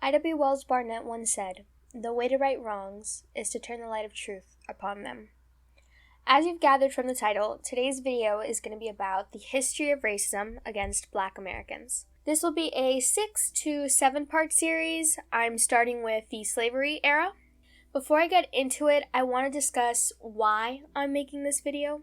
Ida B. Wells Barnett once said, "The way to right wrongs is to turn the light of truth upon them." As you've gathered from the title, today's video is going to be about the history of racism against Black Americans. This will be a 6 to 7 part series. I'm starting with the slavery era. Before I get into it, I want to discuss why I'm making this video.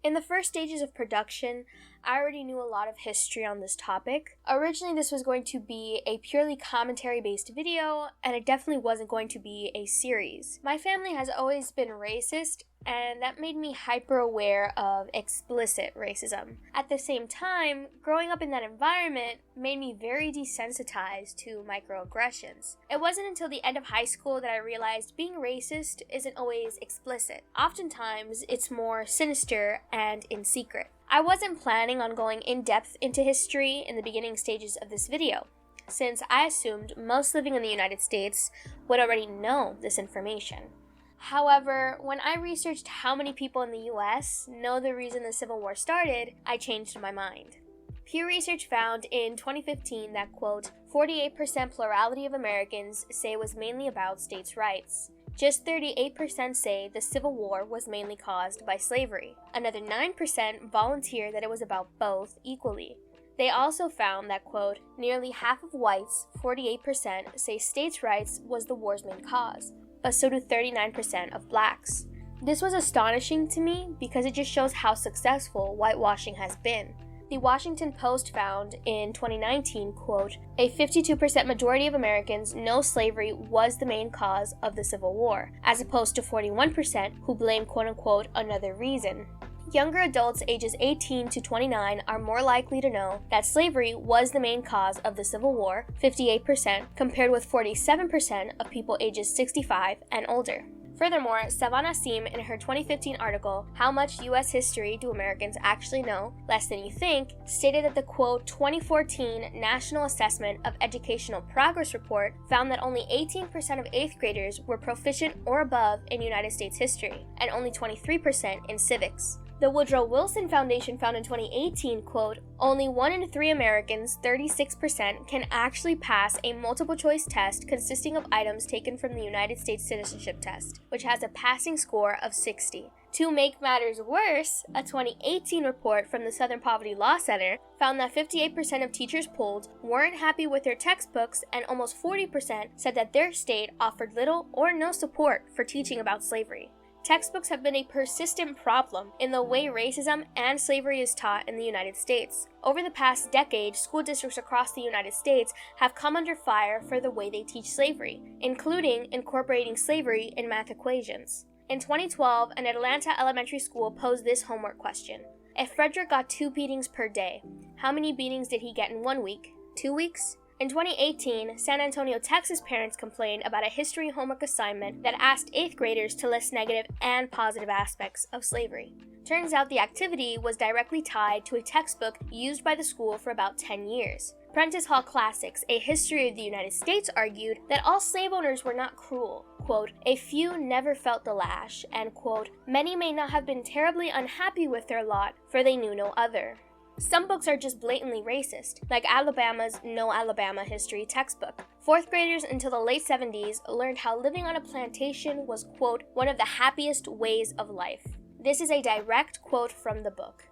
In the first stages of production, I already knew a lot of history on this topic. Originally, this was going to be a purely commentary-based video, and it definitely wasn't going to be a series. My family has always been racist, and that made me hyper-aware of explicit racism. At the same time, growing up in that environment made me very desensitized to microaggressions. It wasn't until the end of high school that I realized being racist isn't always explicit. Oftentimes, it's more sinister and in secret. I wasn't planning on going in-depth into history in the beginning stages of this video, since I assumed most living in the United States would already know this information. However, when I researched how many people in the US know the reason the Civil War started, I changed my mind. Pew Research found in 2015 that, quote, 48% plurality of Americans say it was mainly about states' rights. Just 38% say the Civil War was mainly caused by slavery. Another 9% volunteer that it was about both equally. They also found that, quote, nearly half of whites, 48%, say states' rights was the war's main cause, but so do 39% of blacks. This was astonishing to me because it just shows how successful whitewashing has been. The Washington Post found in 2019, quote, a 52% majority of Americans know slavery was the main cause of the Civil War, as opposed to 41% who blame, quote-unquote, another reason. Younger adults ages 18 to 29 are more likely to know that slavery was the main cause of the Civil War, 58%, compared with 47% of people ages 65 and older. Furthermore, Savannah Seam, in her 2015 article, How Much U.S. History Do Americans Actually Know? Less Than You Think, stated that the, quote, 2014 National Assessment of Educational Progress Report found that only 18% of 8th graders were proficient or above in United States history, and only 23% in civics. The Woodrow Wilson Foundation found in 2018, quote, only 1 in 3 Americans, 36%, can actually pass a multiple-choice test consisting of items taken from the United States Citizenship Test, which has a passing score of 60. To make matters worse, a 2018 report from the Southern Poverty Law Center found that 58% of teachers polled weren't happy with their textbooks, and almost 40% said that their state offered little or no support for teaching about slavery. Textbooks have been a persistent problem in the way racism and slavery is taught in the United States. Over the past decade, school districts across the United States have come under fire for the way they teach slavery, including incorporating slavery in math equations. In 2012, an Atlanta elementary school posed this homework question. If Frederick got 2 beatings per day, how many beatings did he get in 1 week? 2 weeks? In 2018, San Antonio, Texas parents complained about a history homework assignment that asked 8th graders to list negative and positive aspects of slavery. Turns out the activity was directly tied to a textbook used by the school for about 10 years. Prentice Hall Classics, A History of the United States, argued that all slave owners were not cruel. Quote, a few never felt the lash, and, quote, many may not have been terribly unhappy with their lot, for they knew no other. Some books are just blatantly racist, like Alabama's No Alabama History textbook. 4th graders until the late 70s learned how living on a plantation was, quote, one of the happiest ways of life. This is a direct quote from the book.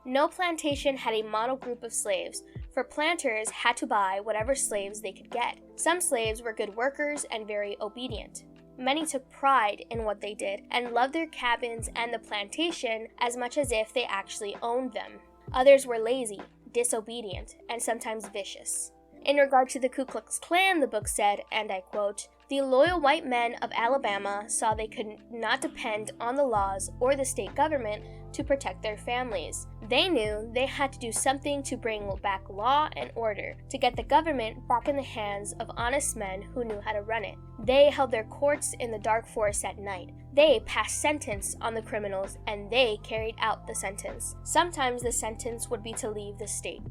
No plantation had a model group of slaves, for planters had to buy whatever slaves they could get. Some slaves were good workers and very obedient. Many took pride in what they did and loved their cabins and the plantation as much as if they actually owned them. Others were lazy, disobedient, and sometimes vicious. In regard to the Ku Klux Klan, the book said, and I quote, the loyal white men of Alabama saw they could not depend on the laws or the state government to protect their families. They knew they had to do something to bring back law and order, to get the government back in the hands of honest men who knew how to run it. They held their courts in the dark forest at night. They passed sentence on the criminals, and they carried out the sentence. Sometimes the sentence would be to leave the state.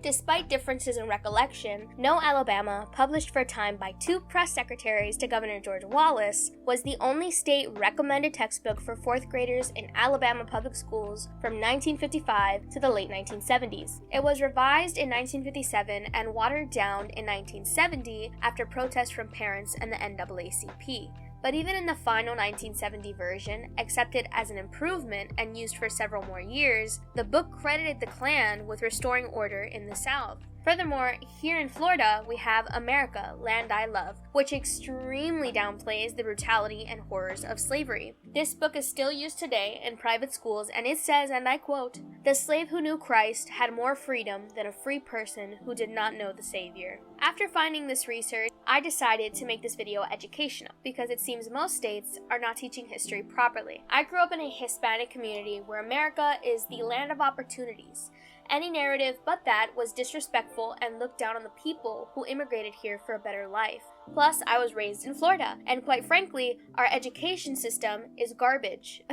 Despite differences in recollection, No Alabama, published for a time by 2 press secretaries to Governor George Wallace, was the only state-recommended textbook for 4th graders in Alabama public schools from 1955 to the late 1970s. It was revised in 1957 and watered down in 1970 after protests from parents and the NAACP. But even in the final 1970 version, accepted as an improvement and used for several more years, the book credited the Klan with restoring order in the South. Furthermore, here in Florida, we have America, Land I Love, which extremely downplays the brutality and horrors of slavery. This book is still used today in private schools, and it says, and I quote, "The slave who knew Christ had more freedom than a free person who did not know the Savior." After finding this research, I decided to make this video educational, because it seems most states are not teaching history properly. I grew up in a Hispanic community where America is the land of opportunities. Any narrative but that was disrespectful and looked down on the people who immigrated here for a better life. Plus, I was raised in Florida, and quite frankly, our education system is garbage.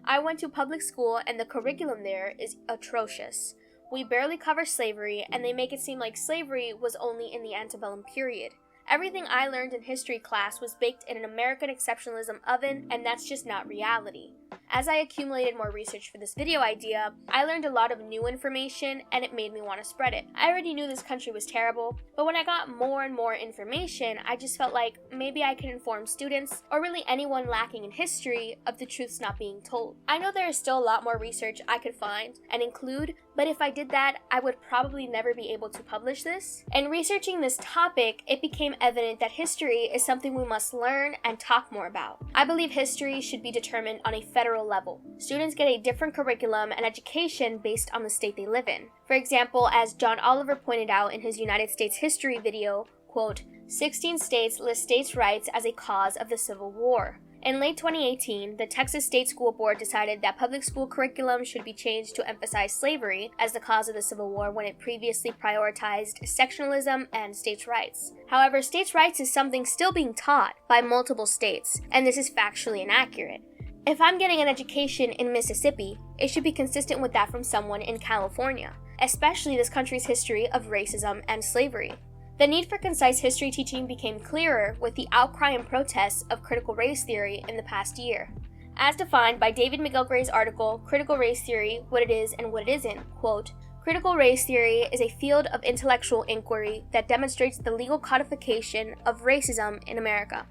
I went to public school and the curriculum there is atrocious. We barely cover slavery, and they make it seem like slavery was only in the antebellum period. Everything I learned in history class was baked in an American exceptionalism oven, and that's just not reality. As I accumulated more research for this video idea, I learned a lot of new information, and it made me want to spread it. I already knew this country was terrible, but when I got more and more information, I just felt like maybe I could inform students, or really anyone lacking in history, of the truths not being told. I know there is still a lot more research I could find and include, but if I did that, I would probably never be able to publish this. In researching this topic, it became evident that history is something we must learn and talk more about. I believe history should be determined on a federal level. Students get a different curriculum and education based on the state they live in. For example, as John Oliver pointed out in his United States history video, quote, 16 states list states' rights as a cause of the Civil War. In late 2018, the Texas State School Board decided that public school curriculum should be changed to emphasize slavery as the cause of the Civil War when it previously prioritized sectionalism and states' rights. However, states' rights is something still being taught by multiple states, and this is factually inaccurate. If I'm getting an education in Mississippi, it should be consistent with that from someone in California, especially this country's history of racism and slavery. The need for concise history teaching became clearer with the outcry and protests of critical race theory in the past year. As defined by David McGilgray's article, Critical Race Theory, What It Is and What It Isn't, quote, critical race theory is a field of intellectual inquiry that demonstrates the legal codification of racism in America.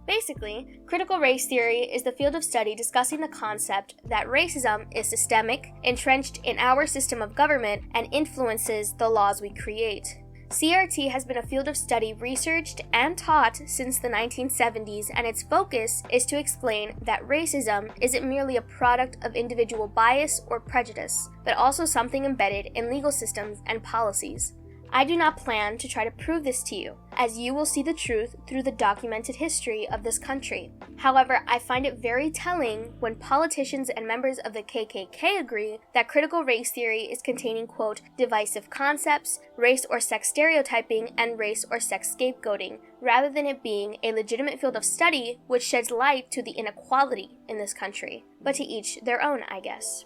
Basically, critical race theory is the field of study discussing the concept that racism is systemic, entrenched in our system of government, and influences the laws we create. CRT has been a field of study researched and taught since the 1970s, and its focus is to explain that racism isn't merely a product of individual bias or prejudice, but also something embedded in legal systems and policies. I do not plan to try to prove this to you, as you will see the truth through the documented history of this country. However, I find it very telling when politicians and members of the KKK agree that critical race theory is containing, quote, divisive concepts, race or sex stereotyping, and race or sex scapegoating, rather than it being a legitimate field of study which sheds light to the inequality in this country. But to each their own, I guess.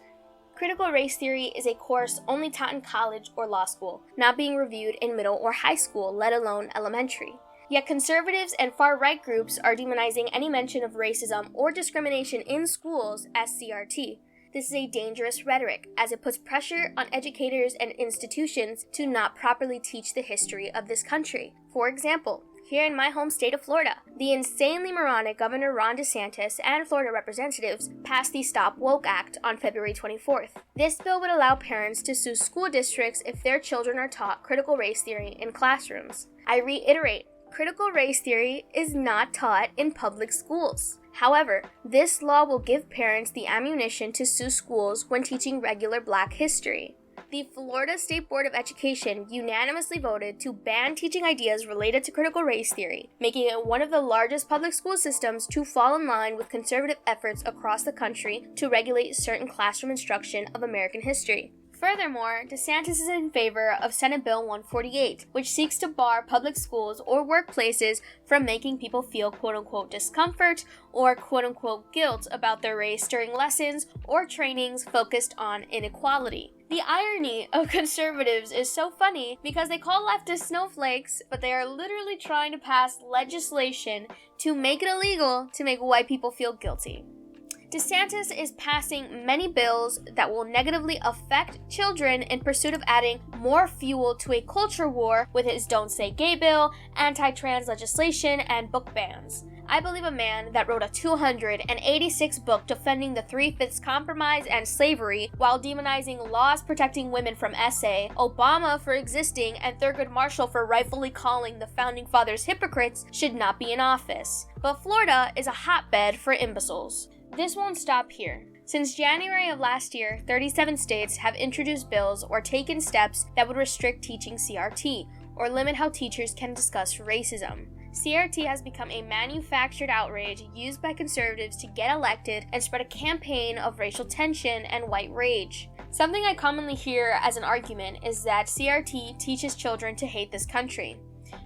Critical race theory is a course only taught in college or law school, not being reviewed in middle or high school, let alone elementary. Yet conservatives and far-right groups are demonizing any mention of racism or discrimination in schools as CRT. This is a dangerous rhetoric, as it puts pressure on educators and institutions to not properly teach the history of this country. For example, here in my home state of Florida, the insanely moronic Governor Ron DeSantis and Florida representatives passed the Stop Woke Act on February 24th. This bill would allow parents to sue school districts if their children are taught critical race theory in classrooms. I reiterate, critical race theory is not taught in public schools. However, this law will give parents the ammunition to sue schools when teaching regular Black history. The Florida State Board of Education unanimously voted to ban teaching ideas related to critical race theory, making it one of the largest public school systems to fall in line with conservative efforts across the country to regulate certain classroom instruction of American history. Furthermore, DeSantis is in favor of Senate Bill 148, which seeks to bar public schools or workplaces from making people feel quote-unquote discomfort or quote-unquote guilt about their race during lessons or trainings focused on inequality. The irony of conservatives is so funny because they call leftists snowflakes, but they are literally trying to pass legislation to make it illegal to make white people feel guilty. DeSantis is passing many bills that will negatively affect children in pursuit of adding more fuel to a culture war with his Don't Say Gay bill, anti-trans legislation, and book bans. I believe a man that wrote a 286 book defending the Three-Fifths Compromise and slavery while demonizing laws protecting women from SA, Obama for existing, and Thurgood Marshall for rightfully calling the Founding Fathers hypocrites should not be in office. But Florida is a hotbed for imbeciles. This won't stop here. Since January of last year, 37 states have introduced bills or taken steps that would restrict teaching CRT, or limit how teachers can discuss racism. CRT has become a manufactured outrage used by conservatives to get elected and spread a campaign of racial tension and white rage. Something I commonly hear as an argument is that CRT teaches children to hate this country.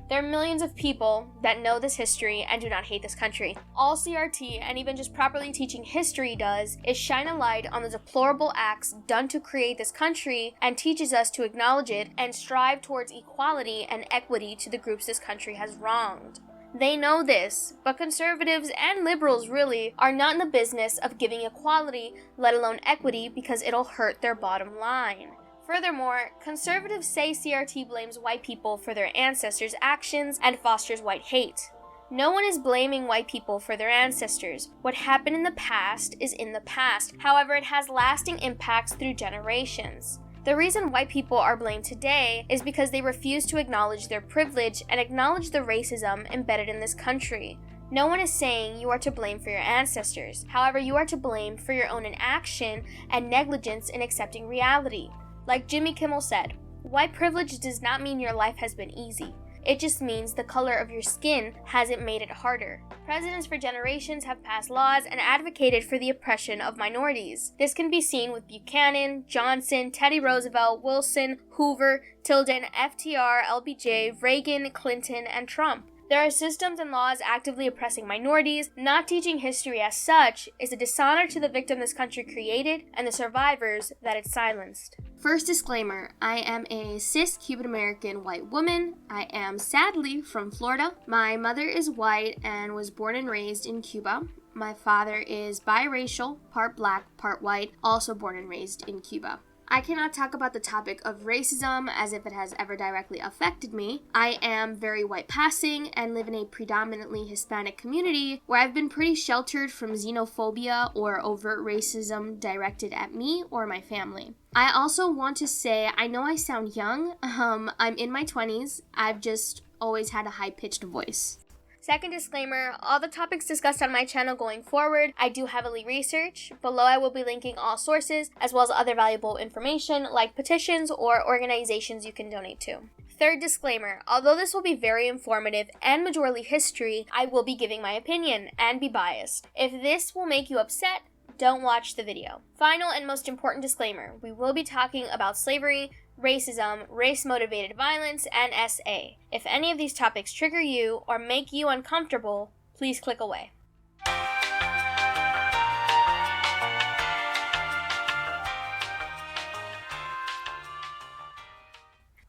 There are millions of people that know this history and do not hate this country. All CRT, and even just properly teaching history does, is shine a light on the deplorable acts done to create this country and teaches us to acknowledge it and strive towards equality and equity to the groups this country has wronged. They know this, but conservatives and liberals really are not in the business of giving equality, let alone equity, because it'll hurt their bottom line. Furthermore, conservatives say CRT blames white people for their ancestors' actions and fosters white hate. No one is blaming white people for their ancestors. What happened in the past is in the past. However, it has lasting impacts through generations. The reason white people are blamed today is because they refuse to acknowledge their privilege and acknowledge the racism embedded in this country. No one is saying you are to blame for your ancestors. However, you are to blame for your own inaction and negligence in accepting reality. Like Jimmy Kimmel said, white privilege does not mean your life has been easy. It just means the color of your skin hasn't made it harder. Presidents for generations have passed laws and advocated for the oppression of minorities. This can be seen with Buchanan, Johnson, Teddy Roosevelt, Wilson, Hoover, Tilden, FDR, LBJ, Reagan, Clinton, and Trump. There are systems and laws actively oppressing minorities. Not teaching history as such is a dishonor to the victim this country created and the survivors that it silenced. First disclaimer, I am a cis Cuban-American white woman. I am sadly from Florida. My mother is white and was born and raised in Cuba. My father is biracial, part black, part white, also born and raised in Cuba. I cannot talk about the topic of racism as if it has ever directly affected me. I am very white passing and live in a predominantly Hispanic community where I've been pretty sheltered from xenophobia or overt racism directed at me or my family. I also want to say, I know I sound young. I'm in my 20s. I've just always had a high-pitched voice. Second disclaimer, all the topics discussed on my channel going forward, I do heavily research. Below I will be linking all sources, as well as other valuable information like petitions or organizations you can donate to. Third disclaimer, although this will be very informative and majorly history, I will be giving my opinion and be biased. If this will make you upset, don't watch the video. Final and most important disclaimer, we will be talking about slavery, racism, race-motivated violence, and SA. If any of these topics trigger you or make you uncomfortable, please click away.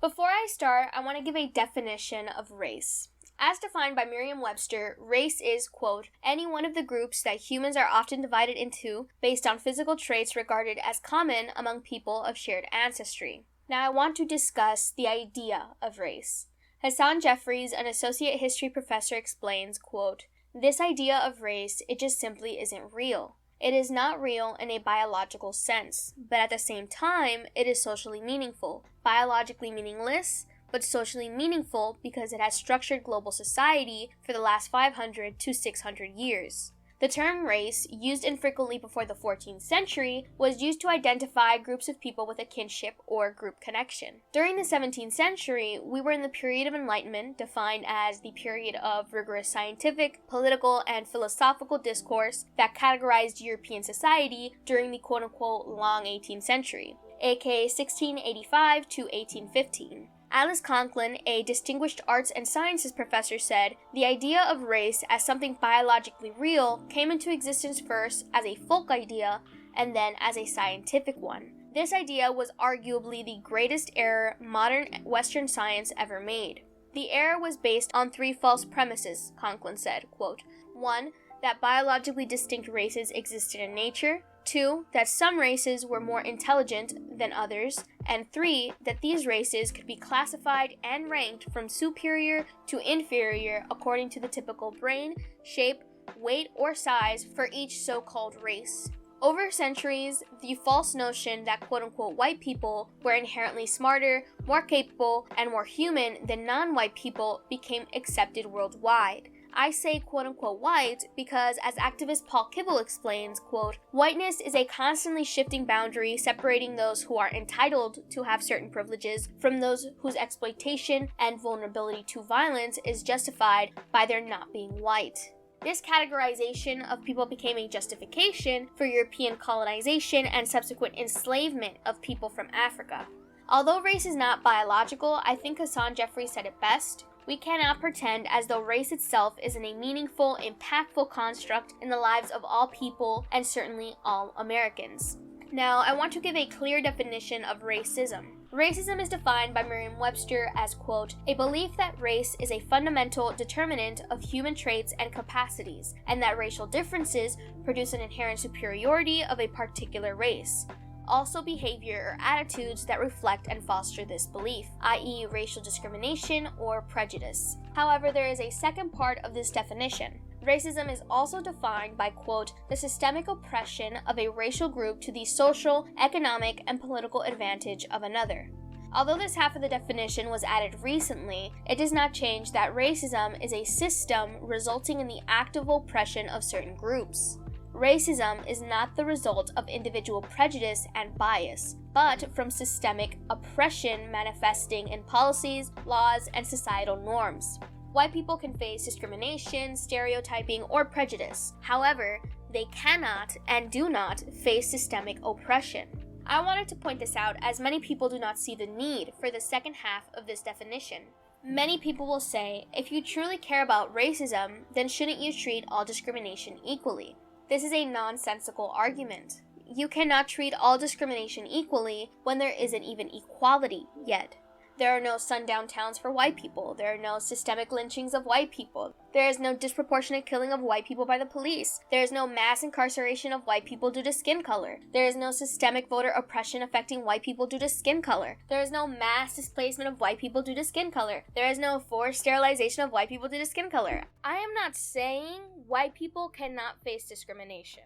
Before I start, I want to give a definition of race. As defined by Merriam-Webster, race is, quote, any one of the groups that humans are often divided into based on physical traits regarded as common among people of shared ancestry. Now I want to discuss the idea of race. Hassan Jeffries, an associate history professor, explains, quote, this idea of race, it just simply isn't real. It is not real in a biological sense, but at the same time, it is socially meaningful. Biologically meaningless, but socially meaningful because it has structured global society for the last 500 to 600 years. The term race, used infrequently before the 14th century, was used to identify groups of people with a kinship or group connection. During the 17th century, we were in the period of Enlightenment, defined as the period of rigorous scientific, political, and philosophical discourse that categorized European society during the quote-unquote long 18th century, aka 1685 to 1815. Alice Conklin, a distinguished arts and sciences professor, said, the idea of race as something biologically real came into existence first as a folk idea and then as a scientific one. This idea was arguably the greatest error modern Western science ever made. The error was based on 3 false premises, Conklin said, quote, 1. That biologically distinct races existed in nature, 2. That some races were more intelligent than others, and 3. That these races could be classified and ranked from superior to inferior according to the typical brain, shape, weight, or size for each so-called race. Over centuries, the false notion that quote-unquote white people were inherently smarter, more capable, and more human than non-white people became accepted worldwide. I say quote-unquote white because, as activist Paul Kibble explains, quote, whiteness is a constantly shifting boundary separating those who are entitled to have certain privileges from those whose exploitation and vulnerability to violence is justified by their not being white. This categorization of people became a justification for European colonization and subsequent enslavement of people from Africa. Although race is not biological, I think Hassan Jeffries said it best. We cannot pretend as though race itself isn't a meaningful, impactful construct in the lives of all people and certainly all Americans. Now, I want to give a clear definition of racism. Racism is defined by Merriam-Webster as, quote, a belief that race is a fundamental determinant of human traits and capacities, and that racial differences produce an inherent superiority of a particular race. Also behavior or attitudes that reflect and foster this belief, i.e. racial discrimination or prejudice. However, there is a second part of this definition. Racism is also defined by, quote, the systemic oppression of a racial group to the social, economic, and political advantage of another. Although this half of the definition was added recently, it does not change that racism is a system resulting in the active oppression of certain groups. Racism is not the result of individual prejudice and bias, but from systemic oppression manifesting in policies, laws, and societal norms. White people can face discrimination, stereotyping, or prejudice. However, they cannot and do not face systemic oppression. I wanted to point this out as many people do not see the need for the second half of this definition. Many people will say, if you truly care about racism, then shouldn't you treat all discrimination equally? This is a nonsensical argument. You cannot treat all discrimination equally when there isn't even equality yet. There are no sundown towns for white people. There are no systemic lynchings of white people. There is no disproportionate killing of white people by the police. There is no mass incarceration of white people due to skin color. There is no systemic voter oppression affecting white people due to skin color. There is no mass displacement of white people due to skin color. There is no forced sterilization of white people due to skin color. I am not saying white people cannot face discrimination.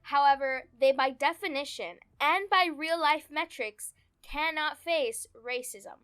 However, they by definition and by real-life metrics cannot face racism.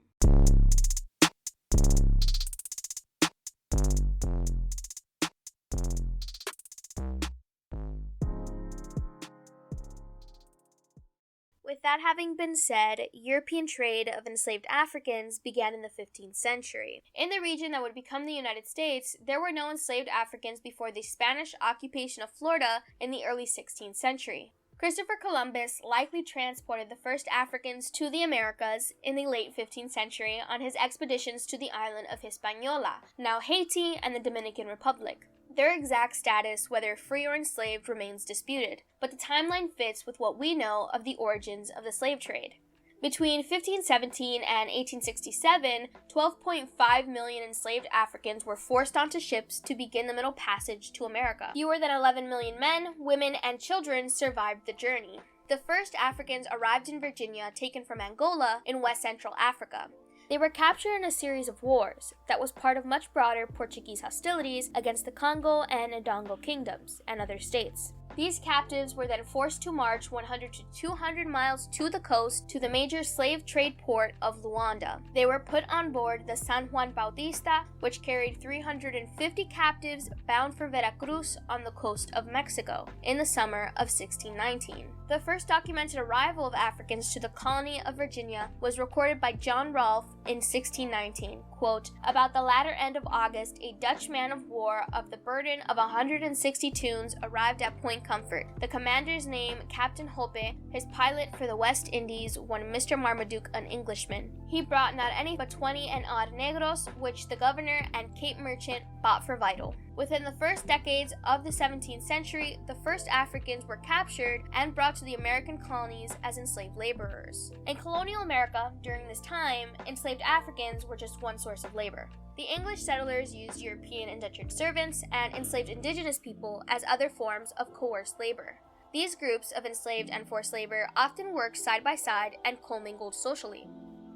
With that having been said, European trade of enslaved Africans began in the 15th century. In the region that would become the United States, there were no enslaved Africans before the Spanish occupation of Florida in the early 16th century. Christopher Columbus likely transported the first Africans to the Americas in the late 15th century on his expeditions to the island of Hispaniola, now Haiti and the Dominican Republic. Their exact status, whether free or enslaved, remains disputed, but the timeline fits with what we know of the origins of the slave trade. Between 1517 and 1867, 12.5 million enslaved Africans were forced onto ships to begin the Middle Passage to America. Fewer than 11 million men, women, and children survived the journey. The first Africans arrived in Virginia, taken from Angola in West Central Africa. They were captured in a series of wars that was part of much broader Portuguese hostilities against the Congo and Ndongo kingdoms and other states. These captives were then forced to march 100 to 200 miles to the coast to the major slave trade port of Luanda. They were put on board the San Juan Bautista, which carried 350 captives bound for Veracruz on the coast of Mexico in the summer of 1619. The first documented arrival of Africans to the colony of Virginia was recorded by John Rolfe in 1619. Quote, about the latter end of August, a Dutch man of war of the burden of 160 tuns arrived at Point Comfort. The commander's name, Captain Hope, his pilot for the West Indies, one Mr. Marmaduke, an Englishman. He brought not any but 20 and odd negros, which the governor and Cape merchant bought for vital. Within the first decades of the 17th century, the first Africans were captured and brought to the American colonies as enslaved laborers. In colonial America, during this time, enslaved Africans were just one source of labor. The English settlers used European indentured servants and enslaved indigenous people as other forms of coerced labor. These groups of enslaved and forced labor often worked side by side and commingled socially.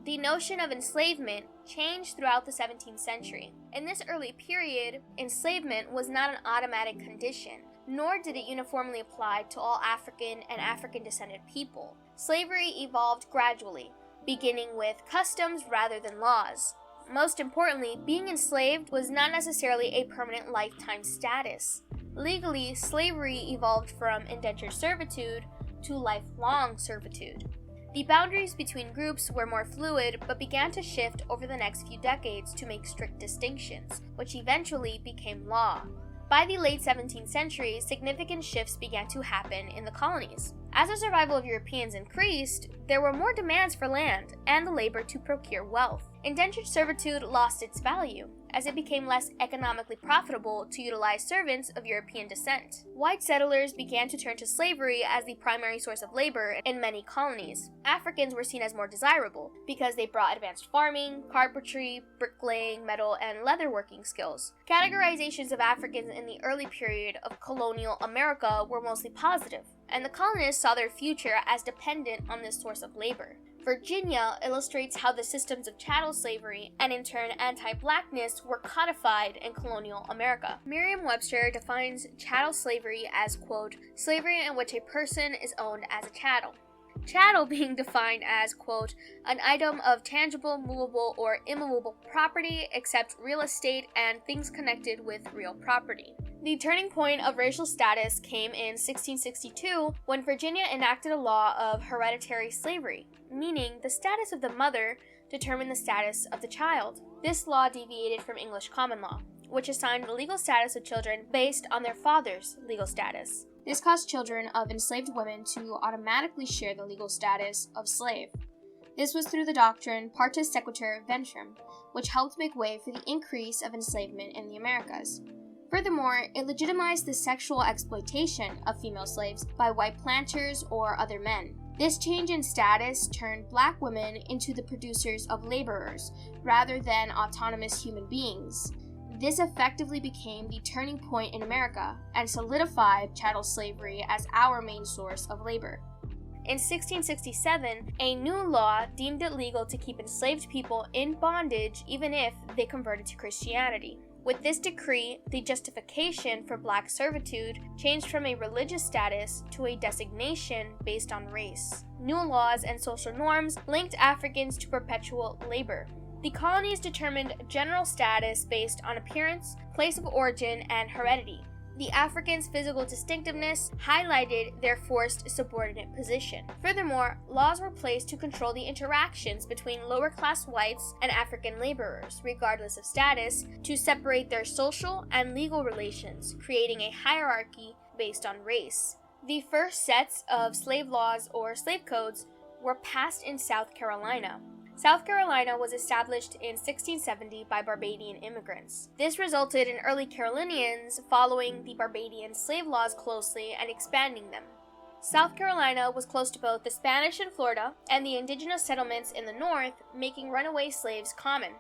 The notion of enslavement changed throughout the 17th century. In this early period, enslavement was not an automatic condition, nor did it uniformly apply to all African and African-descended people. Slavery evolved gradually, beginning with customs rather than laws. Most importantly, being enslaved was not necessarily a permanent lifetime status. Legally, slavery evolved from indentured servitude to lifelong servitude. The boundaries between groups were more fluid, but began to shift over the next few decades to make strict distinctions, which eventually became law. By the late 17th century, significant shifts began to happen in the colonies. As the survival of Europeans increased, there were more demands for land and the labor to procure wealth. Indentured servitude lost its value, as it became less economically profitable to utilize servants of European descent. White settlers began to turn to slavery as the primary source of labor in many colonies. Africans were seen as more desirable because they brought advanced farming, carpentry, bricklaying, metal, and leatherworking skills. Categorizations of Africans in the early period of colonial America were mostly positive, and the colonists saw their future as dependent on this source of labor. Virginia illustrates how the systems of chattel slavery and in turn anti-blackness were codified in colonial America. Merriam-Webster defines chattel slavery as, quote, slavery in which a person is owned as a chattel. Chattel being defined as, quote, an item of tangible, movable, or immovable property except real estate and things connected with real property. The turning point of racial status came in 1662 when Virginia enacted a law of hereditary slavery, meaning the status of the mother determined the status of the child. This law deviated from English common law, which assigned the legal status of children based on their father's legal status. This caused children of enslaved women to automatically share the legal status of slave. This was through the doctrine Partus Sequitur Ventrum, which helped make way for the increase of enslavement in the Americas. Furthermore, it legitimized the sexual exploitation of female slaves by white planters or other men. This change in status turned black women into the producers of laborers, rather than autonomous human beings. This effectively became the turning point in America and solidified chattel slavery as our main source of labor. In 1667, a new law deemed it legal to keep enslaved people in bondage even if they converted to Christianity. With this decree, the justification for black servitude changed from a religious status to a designation based on race. New laws and social norms linked Africans to perpetual labor. The colonies determined general status based on appearance, place of origin, and heredity. The Africans' physical distinctiveness highlighted their forced subordinate position. Furthermore, laws were placed to control the interactions between lower-class whites and African laborers, regardless of status, to separate their social and legal relations, creating a hierarchy based on race. The first sets of slave laws or slave codes were passed in South Carolina. South Carolina was established in 1670 by Barbadian immigrants. This resulted in early Carolinians following the Barbadian slave laws closely and expanding them. South Carolina was close to both the Spanish in Florida and the indigenous settlements in the north, making runaway slaves common.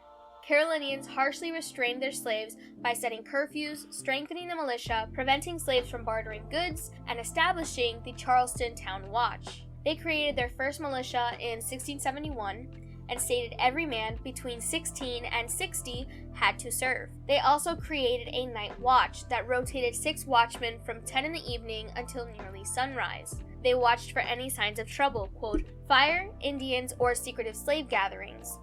Carolinians harshly restrained their slaves by setting curfews, strengthening the militia, preventing slaves from bartering goods, and establishing the Charleston Town Watch. They created their first militia in 1671, and stated every man between 16 and 60 had to serve. They also created a night watch that rotated 6 watchmen from 10 in the evening until nearly sunrise. They watched for any signs of trouble, quote, fire, Indians, or secretive slave gatherings.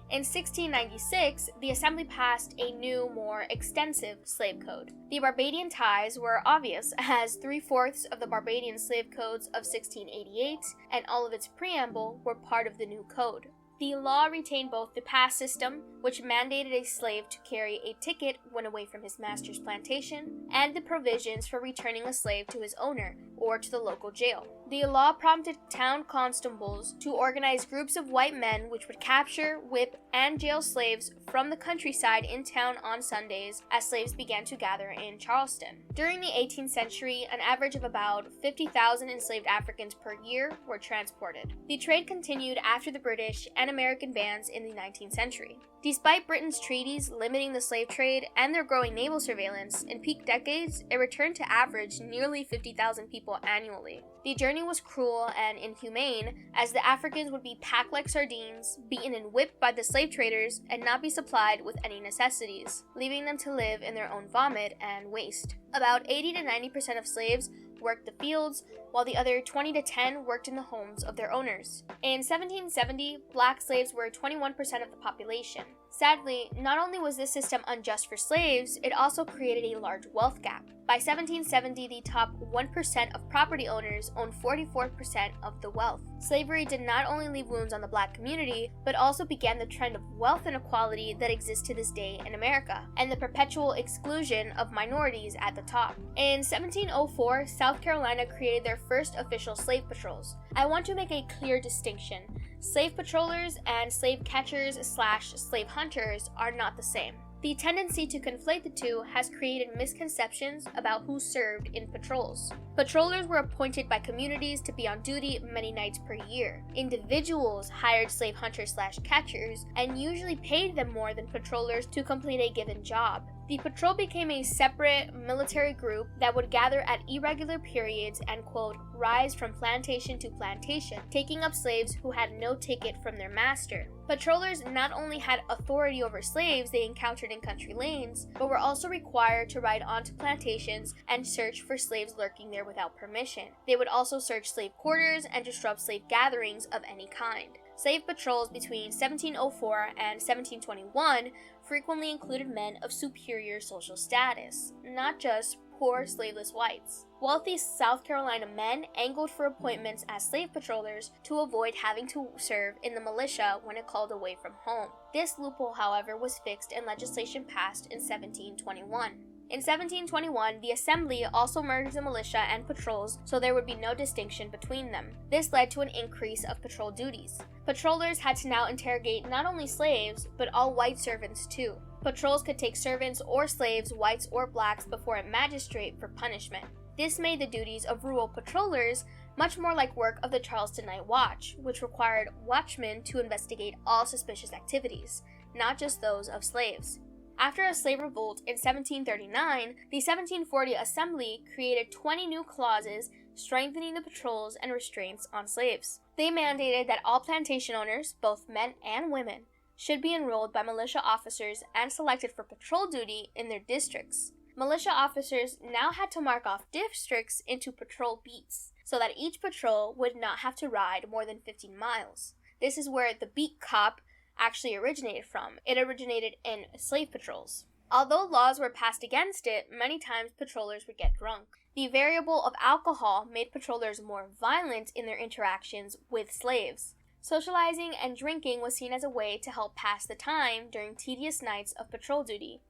In 1696, the Assembly passed a new, more extensive slave code. The Barbadian ties were obvious, as 3/4 of the Barbadian slave codes of 1688 and all of its preamble were part of the new code. The law retained both the pass system, which mandated a slave to carry a ticket when away from his master's plantation, and the provisions for returning a slave to his owner or to the local jail. The law prompted town constables to organize groups of white men which would capture, whip, and jail slaves from the countryside in town on Sundays as slaves began to gather in Charleston. During the 18th century, an average of about 50,000 enslaved Africans per year were transported. The trade continued after the British and American bans in the 19th century. Despite Britain's treaties limiting the slave trade and their growing naval surveillance, in peak decades, it returned to average nearly 50,000 people annually. The journey was cruel and inhumane, as the Africans would be packed like sardines, beaten and whipped by the slave traders, and not be supplied with any necessities, leaving them to live in their own vomit and waste. About 80 to 90% of slaves worked the fields, while the other 20 to 10 worked in the homes of their owners. In 1770, black slaves were 21% of the population. Sadly, not only was this system unjust for slaves, it also created a large wealth gap. By 1770, the top 1% of property owners owned 44% of the wealth. Slavery did not only leave wounds on the black community, but also began the trend of wealth inequality that exists to this day in America, and the perpetual exclusion of minorities at the top. In 1704, South Carolina created their first official slave patrols. I want to make a clear distinction. Slave patrollers and slave catchers/slave hunters are not the same. The tendency to conflate the two has created misconceptions about who served in patrols. Patrollers were appointed by communities to be on duty many nights per year. Individuals hired slave hunters/catchers and usually paid them more than patrollers to complete a given job. The patrol became a separate military group that would gather at irregular periods and, quote, rise from plantation to plantation, taking up slaves who had no ticket from their master. Patrollers not only had authority over slaves they encountered in country lanes, but were also required to ride onto plantations and search for slaves lurking there without permission. They would also search slave quarters and disrupt slave gatherings of any kind. Slave patrols between 1704 and 1721 frequently included men of superior social status, not just poor slaveless whites. Wealthy South Carolina men angled for appointments as slave patrollers to avoid having to serve in the militia when it called away from home. This loophole, however, was fixed and legislation passed in 1721. In 1721, the Assembly also merged the militia and patrols so there would be no distinction between them. This led to an increase of patrol duties. Patrollers had to now interrogate not only slaves, but all white servants too. Patrols could take servants or slaves, whites or blacks, before a magistrate for punishment. This made the duties of rural patrollers much more like work of the Charleston Night Watch, which required watchmen to investigate all suspicious activities, not just those of slaves. After a slave revolt in 1739, the 1740 Assembly created 20 new clauses strengthening the patrols and restraints on slaves. They mandated that all plantation owners, both men and women, should be enrolled by militia officers and selected for patrol duty in their districts. Militia officers now had to mark off districts into patrol beats, so that each patrol would not have to ride more than 15 miles. This is where the beat cop actually originated from. It originated in slave patrols. Although laws were passed against it, many times patrollers would get drunk. The variable of alcohol made patrollers more violent in their interactions with slaves. Socializing and drinking was seen as a way to help pass the time during tedious nights of patrol duty.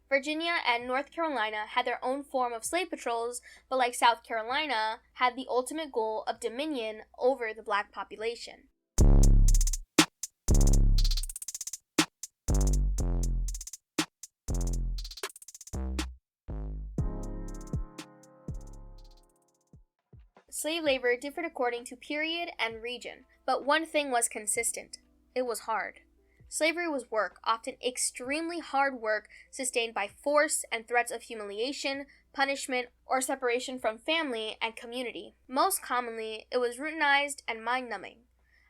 Virginia and North Carolina had their own form of slave patrols, but like South Carolina, had the ultimate goal of dominion over the black population. Slave labor differed according to period and region, but one thing was consistent: it was hard. Slavery was work, often extremely hard work, sustained by force and threats of humiliation, punishment, or separation from family and community. Most commonly, it was routinized and mind-numbing,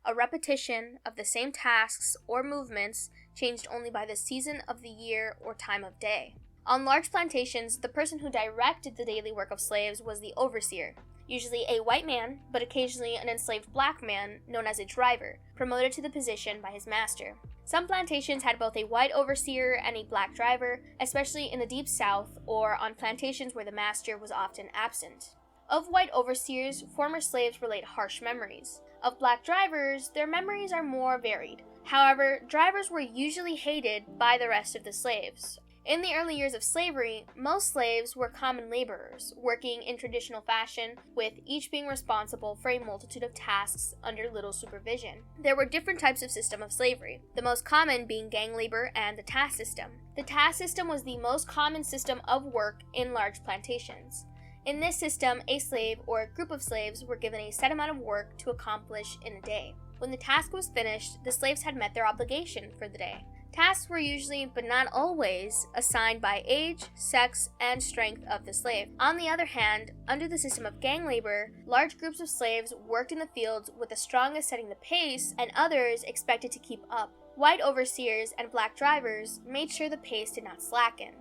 a repetition of the same tasks or movements, changed only by the season of the year or time of day. On large plantations, the person who directed the daily work of slaves was the overseer, usually a white man, but occasionally an enslaved black man known as a driver, promoted to the position by his master. Some plantations had both a white overseer and a black driver, especially in the Deep South or on plantations where the master was often absent. Of white overseers, former slaves relate harsh memories. Of black drivers, their memories are more varied. However, drivers were usually hated by the rest of the slaves. In the early years of slavery, most slaves were common laborers, working in traditional fashion, with each being responsible for a multitude of tasks under little supervision. There were different types of system of slavery, the most common being gang labor and the task system. The task system was the most common system of work in large plantations. In this system, a slave or a group of slaves were given a set amount of work to accomplish in a day. When the task was finished, the slaves had met their obligation for the day. Tasks were usually, but not always, assigned by age, sex, and strength of the slave. On the other hand, under the system of gang labor, large groups of slaves worked in the fields with the strongest setting the pace, and others expected to keep up. White overseers and black drivers made sure the pace did not slacken.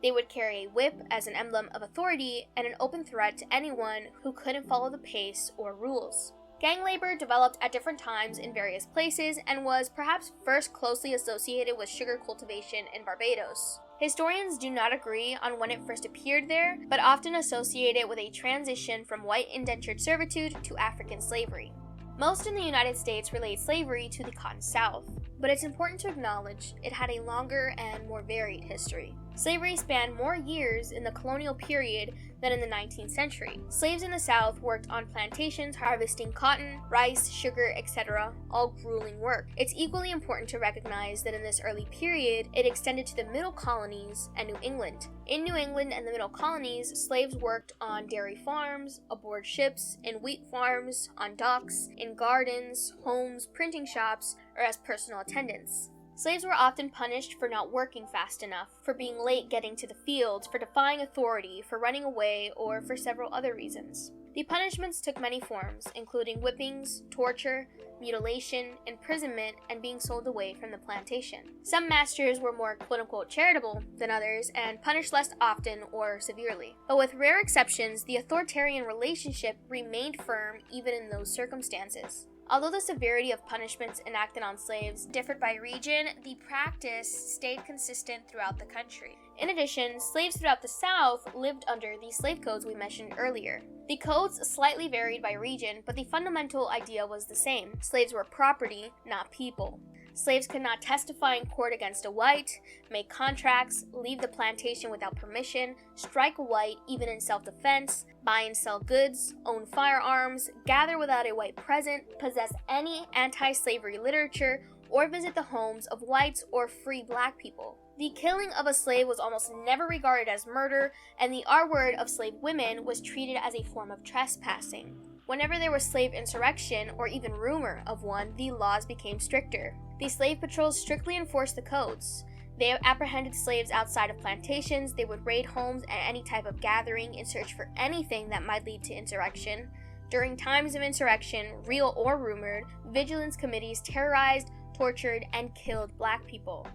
They would carry a whip as an emblem of authority and an open threat to anyone who couldn't follow the pace or rules. Gang labor developed at different times in various places and was perhaps first closely associated with sugar cultivation in Barbados. Historians do not agree on when it first appeared there, but often associate it with a transition from white indentured servitude to African slavery. Most in the United States relate slavery to the Cotton South, but it's important to acknowledge it had a longer and more varied history. Slavery spanned more years in the colonial period than in the 19th century. Slaves in the South worked on plantations harvesting cotton, rice, sugar, etc., all grueling work. It's equally important to recognize that in this early period, it extended to the Middle Colonies and New England. In New England and the Middle Colonies, slaves worked on dairy farms, aboard ships, in wheat farms, on docks, in gardens, homes, printing shops, or as personal attendants. Slaves were often punished for not working fast enough, for being late getting to the fields, for defying authority, for running away, or for several other reasons. The punishments took many forms, including whippings, torture, mutilation, imprisonment, and being sold away from the plantation. Some masters were more quote-unquote charitable than others and punished less often or severely. But with rare exceptions, the authoritarian relationship remained firm even in those circumstances. Although the severity of punishments enacted on slaves differed by region, the practice stayed consistent throughout the country. In addition, slaves throughout the South lived under the slave codes we mentioned earlier. The codes slightly varied by region, but the fundamental idea was the same. Slaves were property, not people. Slaves could not testify in court against a white, make contracts, leave the plantation without permission, strike a white even in self-defense, buy and sell goods, own firearms, gather without a white present, possess any anti-slavery literature, or visit the homes of whites or free black people. The killing of a slave was almost never regarded as murder, and the R-word of slave women was treated as a form of trespassing. Whenever there was slave insurrection, or even rumor of one, the laws became stricter. The slave patrols strictly enforced the codes. They apprehended slaves outside of plantations, they would raid homes and any type of gathering in search for anything that might lead to insurrection. During times of insurrection, real or rumored, vigilance committees terrorized, tortured, and killed black people.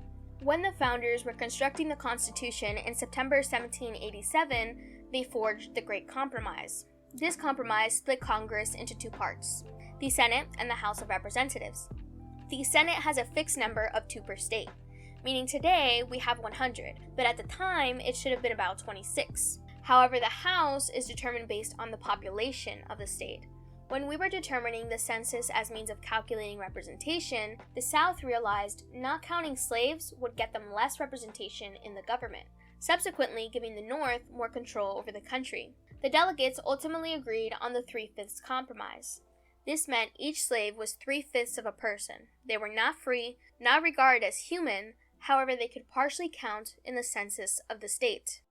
When the founders were constructing the Constitution in September 1787, they forged the Great Compromise. This compromise split Congress into two parts, the Senate and the House of Representatives. The Senate has a fixed number of 2 per state, meaning today we have 100, but at the time it should have been about 26. However, the House is determined based on the population of the state. When we were determining the census as means of calculating representation, the South realized not counting slaves would get them less representation in the government, subsequently giving the North more control over the country. The delegates ultimately agreed on the 3/5 compromise. This meant each slave was 3/5 of a person. They were not free, not regarded as human, however they could partially count in the census of the state.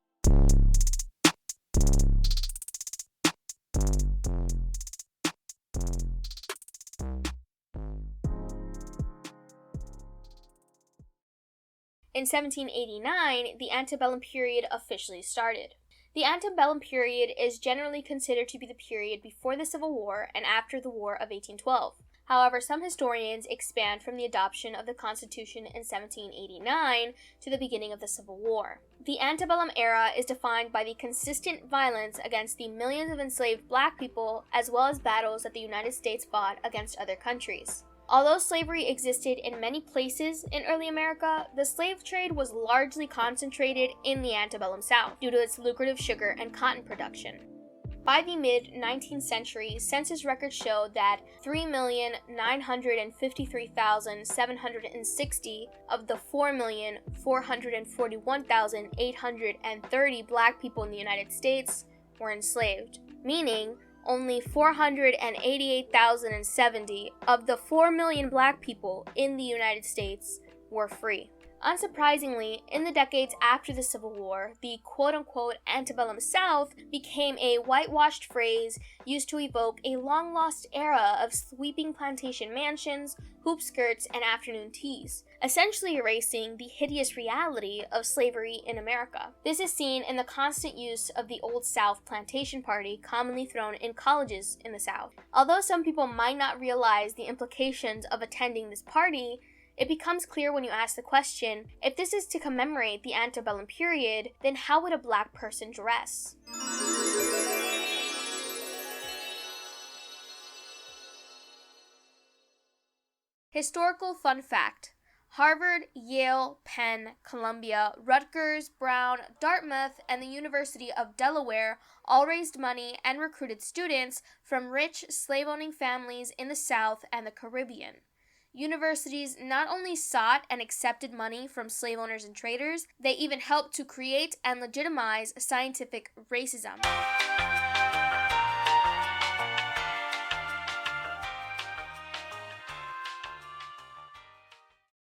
In 1789, the antebellum period officially started. The antebellum period is generally considered to be the period before the Civil War and after the War of 1812. However, some historians expand from the adoption of the Constitution in 1789 to the beginning of the Civil War. The antebellum era is defined by the consistent violence against the millions of enslaved black people, as well as battles that the United States fought against other countries. Although slavery existed in many places in early America, the slave trade was largely concentrated in the antebellum South due to its lucrative sugar and cotton production. By the mid-19th century, census records show that 3,953,760 of the 4,441,830 Black people in the United States were enslaved, meaning only 488,070 of the 4 million Black people in the United States were free. Unsurprisingly, in the decades after the Civil War, the quote-unquote antebellum South became a whitewashed phrase used to evoke a long-lost era of sweeping plantation mansions, hoop skirts, and afternoon teas, essentially erasing the hideous reality of slavery in America. This is seen in the constant use of the Old South Plantation Party commonly thrown in colleges in the South. Although some people might not realize the implications of attending this party, it becomes clear when you ask the question, if this is to commemorate the antebellum period, then how would a Black person dress? Historical fun fact. Harvard, Yale, Penn, Columbia, Rutgers, Brown, Dartmouth, and the University of Delaware all raised money and recruited students from rich slave-owning families in the South and the Caribbean. Universities not only sought and accepted money from slave owners and traders, they even helped to create and legitimize scientific racism.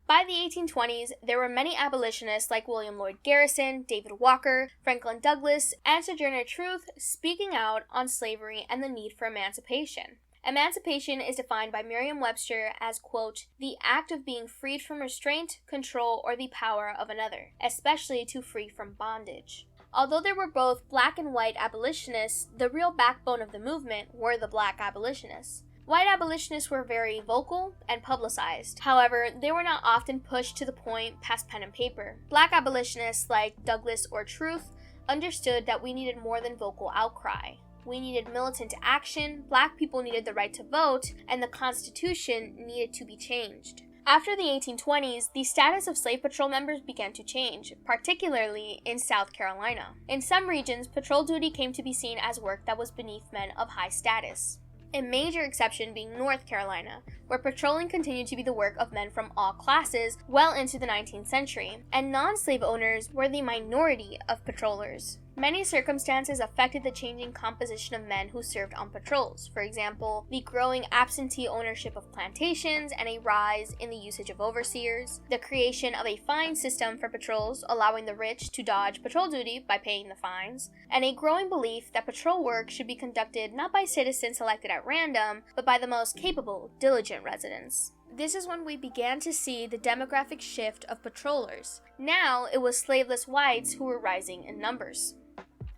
By the 1820s, there were many abolitionists like William Lloyd Garrison, David Walker, Franklin Douglass, and Sojourner Truth speaking out on slavery and the need for emancipation. Emancipation is defined by Merriam-Webster as, quote, the act of being freed from restraint, control, or the power of another, especially to free from bondage. Although there were both Black and white abolitionists, the real backbone of the movement were the Black abolitionists. White abolitionists were very vocal and publicized. However, they were not often pushed to the point past pen and paper. Black abolitionists like Douglass or Truth understood that we needed more than vocal outcry. We needed militant action, Black people needed the right to vote, and the Constitution needed to be changed. After the 1820s, the status of slave patrol members began to change, particularly in South Carolina. In some regions, patrol duty came to be seen as work that was beneath men of high status. A major exception being North Carolina, where patrolling continued to be the work of men from all classes well into the 19th century, and non-slave owners were the minority of patrollers. Many circumstances affected the changing composition of men who served on patrols. For example, the growing absentee ownership of plantations and a rise in the usage of overseers, the creation of a fine system for patrols allowing the rich to dodge patrol duty by paying the fines, and a growing belief that patrol work should be conducted not by citizens selected at random, but by the most capable, diligent residents. This is when we began to see the demographic shift of patrollers. Now it was slaveless whites who were rising in numbers.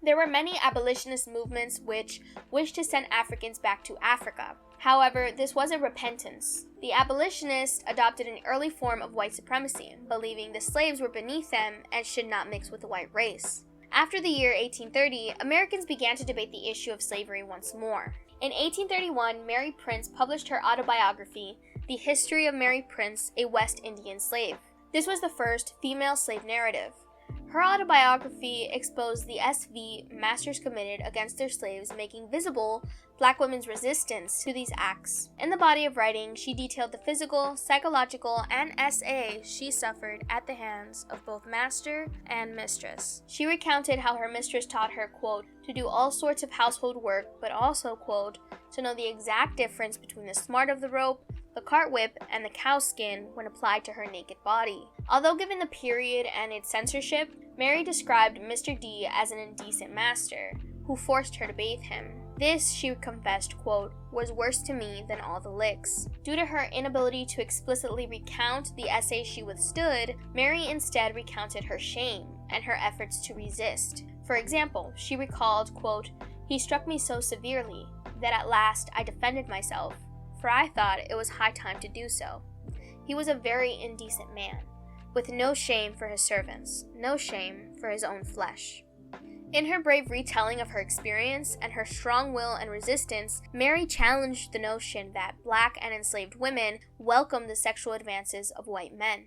There were many abolitionist movements which wished to send Africans back to Africa. However, this wasn't repentance. The abolitionists adopted an early form of white supremacy, believing the slaves were beneath them and should not mix with the white race. After the year 1830, Americans began to debate the issue of slavery once more. In 1831, Mary Prince published her autobiography, The History of Mary Prince, a West Indian Slave. This was the first female slave narrative. Her autobiography exposed the SV masters committed against their slaves, making visible Black women's resistance to these acts. In the body of writing, she detailed the physical, psychological, and SA she suffered at the hands of both master and mistress. She recounted how her mistress taught her, quote, to do all sorts of household work, but also, quote, to know the exact difference between the smart of the rope, the cart whip, and the cow skin when applied to her naked body. Although given the period and its censorship, Mary described Mr. D as an indecent master, who forced her to bathe him. This, she confessed, quote, was worse to me than all the licks. Due to her inability to explicitly recount the essays she withstood, Mary instead recounted her shame and her efforts to resist. For example, she recalled, quote, he struck me so severely that at last I defended myself, for I thought it was high time to do so. He was a very indecent man, with no shame for his servants, no shame for his own flesh. In her brave retelling of her experience and her strong will and resistance, Mary challenged the notion that Black and enslaved women welcomed the sexual advances of white men.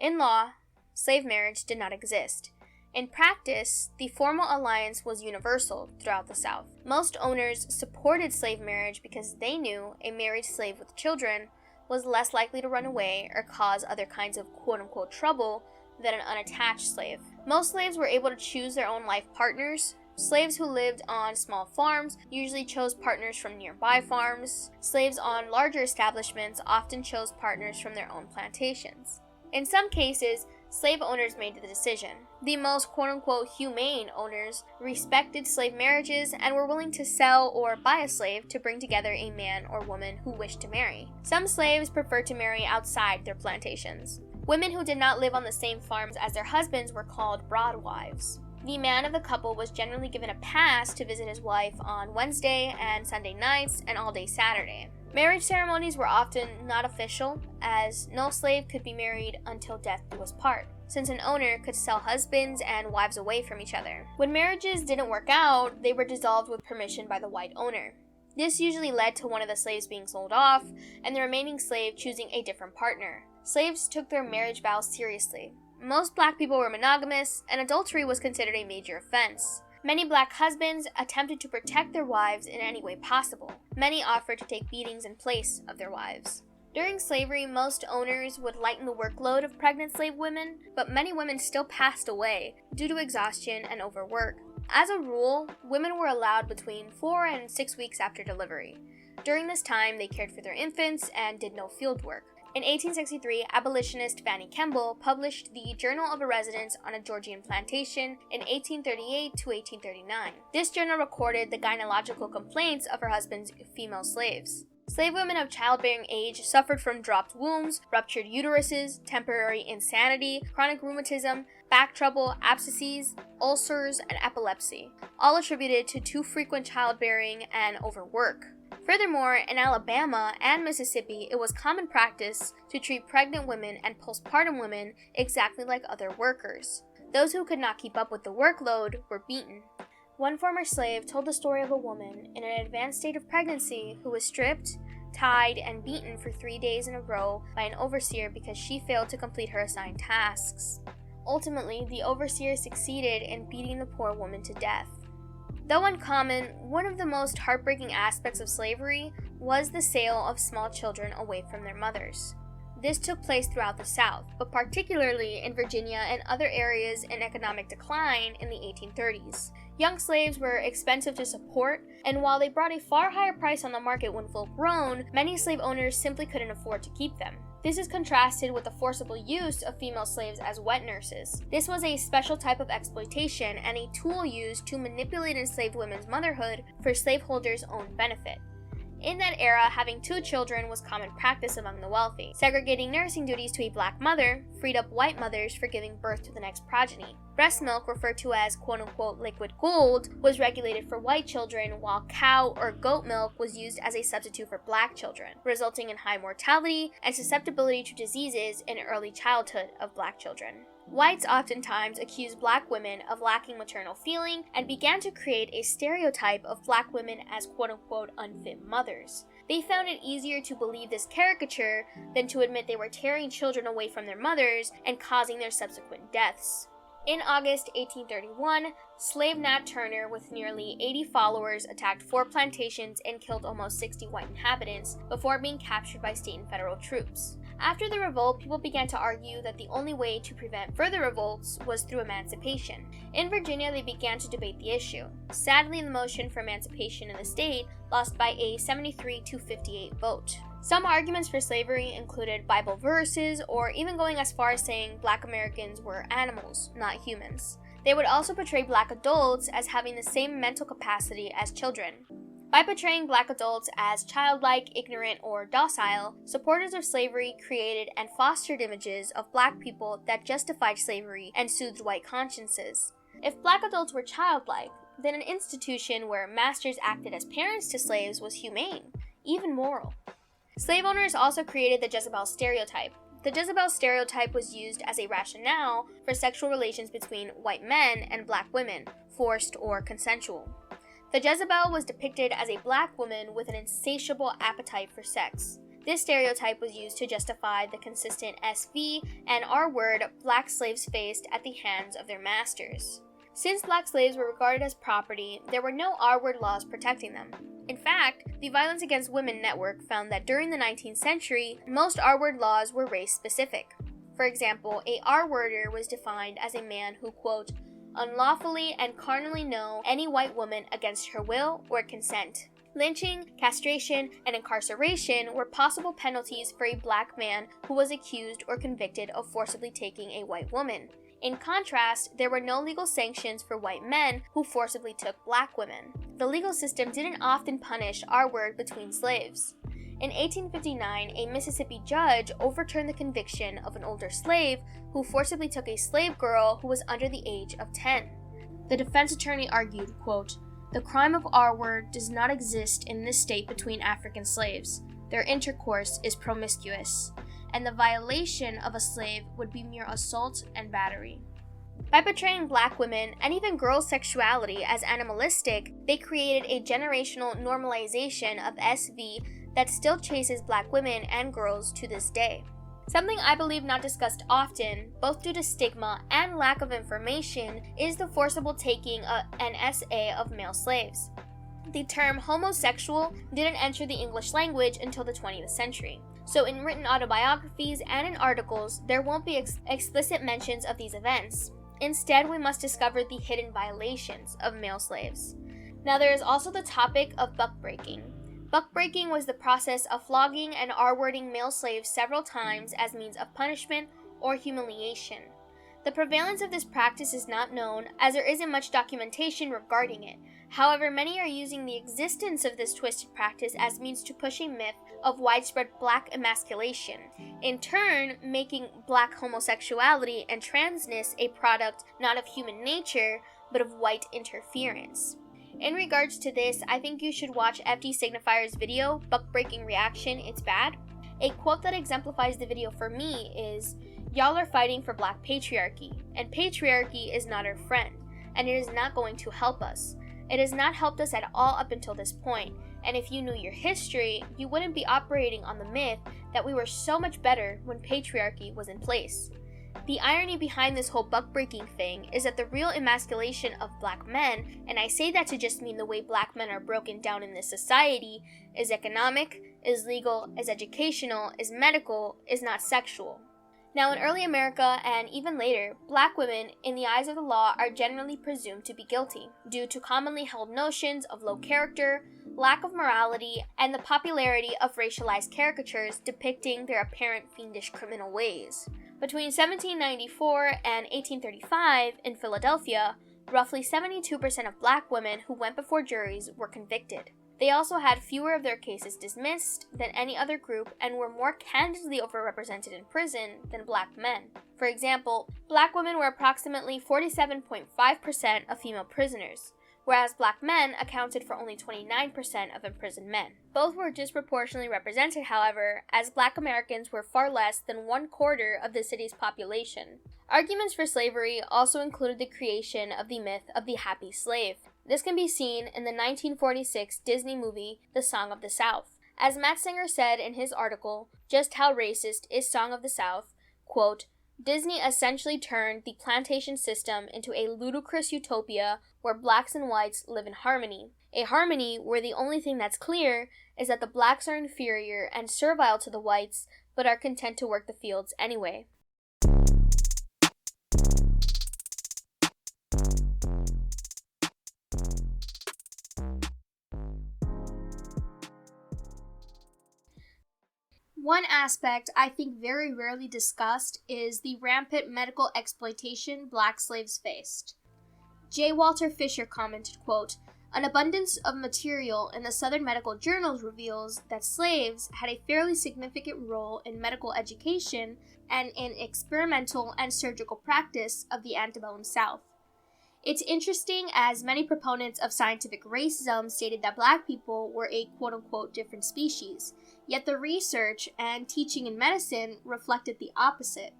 In law, slave marriage did not exist. In practice, the formal alliance was universal throughout the South. Most owners supported slave marriage because they knew a married slave with children was less likely to run away or cause other kinds of quote-unquote trouble than an unattached slave. Most slaves were able to choose their own life partners. Slaves who lived on small farms usually chose partners from nearby farms. Slaves on larger establishments often chose partners from their own plantations. In some cases, slave owners made the decision. The most quote-unquote humane owners respected slave marriages and were willing to sell or buy a slave to bring together a man or woman who wished to marry. Some slaves preferred to marry outside their plantations. Women who did not live on the same farms as their husbands were called broadwives. The man of the couple was generally given a pass to visit his wife on Wednesday and Sunday nights and all day Saturday. Marriage ceremonies were often not official, as no slave could be married until death do us part, since an owner could sell husbands and wives away from each other. When marriages didn't work out, they were dissolved with permission by the white owner. This usually led to one of the slaves being sold off, and the remaining slave choosing a different partner. Slaves took their marriage vows seriously. Most black people were monogamous, and adultery was considered a major offense. Many black husbands attempted to protect their wives in any way possible. Many offered to take beatings in place of their wives. During slavery, most owners would lighten the workload of pregnant slave women, but many women still passed away due to exhaustion and overwork. As a rule, women were allowed between 4 and 6 weeks after delivery. During this time, they cared for their infants and did no field work. In 1863, abolitionist Fanny Kemble published the Journal of a Residence on a Georgian Plantation in 1838 to 1839. This journal recorded the gynecological complaints of her husband's female slaves. Slave women of childbearing age suffered from dropped wombs, ruptured uteruses, temporary insanity, chronic rheumatism, back trouble, abscesses, ulcers, and epilepsy, all attributed to too frequent childbearing and overwork. Furthermore, in Alabama and Mississippi, it was common practice to treat pregnant women and postpartum women exactly like other workers. Those who could not keep up with the workload were beaten. One former slave told the story of a woman in an advanced state of pregnancy who was stripped, tied, and beaten for 3 days in a row by an overseer because she failed to complete her assigned tasks. Ultimately, the overseer succeeded in beating the poor woman to death. Though uncommon, one of the most heartbreaking aspects of slavery was the sale of small children away from their mothers. This took place throughout the South, but particularly in Virginia and other areas in economic decline in the 1830s. Young slaves were expensive to support, and while they brought a far higher price on the market when full grown, many slave owners simply couldn't afford to keep them. This is contrasted with the forcible use of female slaves as wet nurses. This was a special type of exploitation and a tool used to manipulate enslaved women's motherhood for slaveholders' own benefit. In that era, having 2 children was common practice among the wealthy. Segregating nursing duties to a black mother freed up white mothers for giving birth to the next progeny. Breast milk, referred to as quote-unquote liquid gold, was regulated for white children, while cow or goat milk was used as a substitute for black children, resulting in high mortality and susceptibility to diseases in early childhood of black children. Whites oftentimes accused black women of lacking maternal feeling and began to create a stereotype of black women as quote-unquote unfit mothers. They found it easier to believe this caricature than to admit they were tearing children away from their mothers and causing their subsequent deaths. In August 1831, slave Nat Turner, with nearly 80 followers, attacked 4 plantations and killed almost 60 white inhabitants before being captured by state and federal troops. After the revolt, people began to argue that the only way to prevent further revolts was through emancipation. In Virginia, they began to debate the issue. Sadly, the motion for emancipation in the state lost by a 73-58 vote. Some arguments for slavery included Bible verses, or even going as far as saying black Americans were animals, not humans. They would also portray black adults as having the same mental capacity as children. By portraying black adults as childlike, ignorant, or docile, supporters of slavery created and fostered images of black people that justified slavery and soothed white consciences. If black adults were childlike, then an institution where masters acted as parents to slaves was humane, even moral. Slave owners also created the Jezebel stereotype. The Jezebel stereotype was used as a rationale for sexual relations between white men and black women, forced or consensual. The Jezebel was depicted as a black woman with an insatiable appetite for sex. This stereotype was used to justify the consistent SV and R word black slaves faced at the hands of their masters. Since black slaves were regarded as property, there were no R-word laws protecting them. In fact, the Violence Against Women Network found that during the 19th century, most R-word laws were race-specific. For example, a R-worder was defined as a man who, quote, unlawfully and carnally know any white woman against her will or consent. Lynching, castration, and incarceration were possible penalties for a black man who was accused or convicted of forcibly taking a white woman. In contrast, there were no legal sanctions for white men who forcibly took black women. The legal system didn't often punish R-word between slaves. In 1859, a Mississippi judge overturned the conviction of an older slave who forcibly took a slave girl who was under the age of 10. The defense attorney argued, quote, the crime of R-word does not exist in this state between African slaves. Their intercourse is promiscuous, and the violation of a slave would be mere assault and battery. By portraying black women and even girls' sexuality as animalistic, they created a generational normalization of SV that still chases black women and girls to this day. Something I believe not discussed often, both due to stigma and lack of information, is the forcible taking an SA of male slaves. The term homosexual didn't enter the English language until the 20th century. So in written autobiographies and in articles, there won't be explicit mentions of these events. Instead, we must discover the hidden violations of male slaves. Now there is also the topic of buck-breaking. Buck-breaking was the process of flogging and R-wording male slaves several times as means of punishment or humiliation. The prevalence of this practice is not known, as there isn't much documentation regarding it. However, many are using the existence of this twisted practice as means to push a myth of widespread black emasculation, in turn making black homosexuality and transness a product not of human nature, but of white interference. In regards to this, I think you should watch FD Signifier's video, Buck-Breaking Reaction, It's Bad. A quote that exemplifies the video for me is, y'all are fighting for black patriarchy, and patriarchy is not our friend, and it is not going to help us. It has not helped us at all up until this point, and if you knew your history, you wouldn't be operating on the myth that we were so much better when patriarchy was in place. The irony behind this whole buck-breaking thing is that the real emasculation of black men, and I say that to just mean the way black men are broken down in this society, is economic, is legal, is educational, is medical, is not sexual. Now, in early America, and even later, black women, in the eyes of the law, are generally presumed to be guilty, due to commonly held notions of low character, lack of morality, and the popularity of racialized caricatures depicting their apparent fiendish criminal ways. Between 1794 and 1835, in Philadelphia, roughly 72% of black women who went before juries were convicted. They also had fewer of their cases dismissed than any other group and were more candidly overrepresented in prison than black men. For example, black women were approximately 47.5% of female prisoners, whereas black men accounted for only 29% of imprisoned men. Both were disproportionately represented, however, as black Americans were far less than 1/4 of the city's population. Arguments for slavery also included the creation of the myth of the happy slave. This can be seen in the 1946 Disney movie, The Song of the South. As Matt Singer said in his article, Just How Racist is Song of the South, quote, Disney essentially turned the plantation system into a ludicrous utopia where blacks and whites live in harmony. A harmony where the only thing that's clear is that the blacks are inferior and servile to the whites, but are content to work the fields anyway. One aspect I think very rarely discussed is the rampant medical exploitation black slaves faced. J. Walter Fisher commented, quote, An abundance of material in the Southern medical journals reveals that slaves had a fairly significant role in medical education and in experimental and surgical practice of the antebellum South. It's interesting as many proponents of scientific racism stated that black people were a quote-unquote different species, yet the research and teaching in medicine reflected the opposite.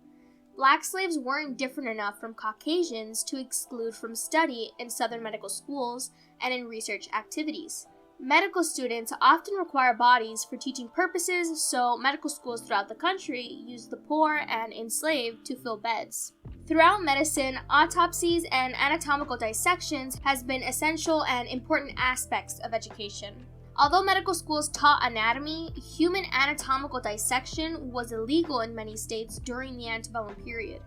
Black slaves weren't different enough from Caucasians to exclude from study in Southern medical schools and in research activities. Medical students often require bodies for teaching purposes, so medical schools throughout the country use the poor and enslaved to fill beds. Throughout medicine, autopsies and anatomical dissections has been essential and important aspects of education. Although medical schools taught anatomy, human anatomical dissection was illegal in many states during the antebellum period.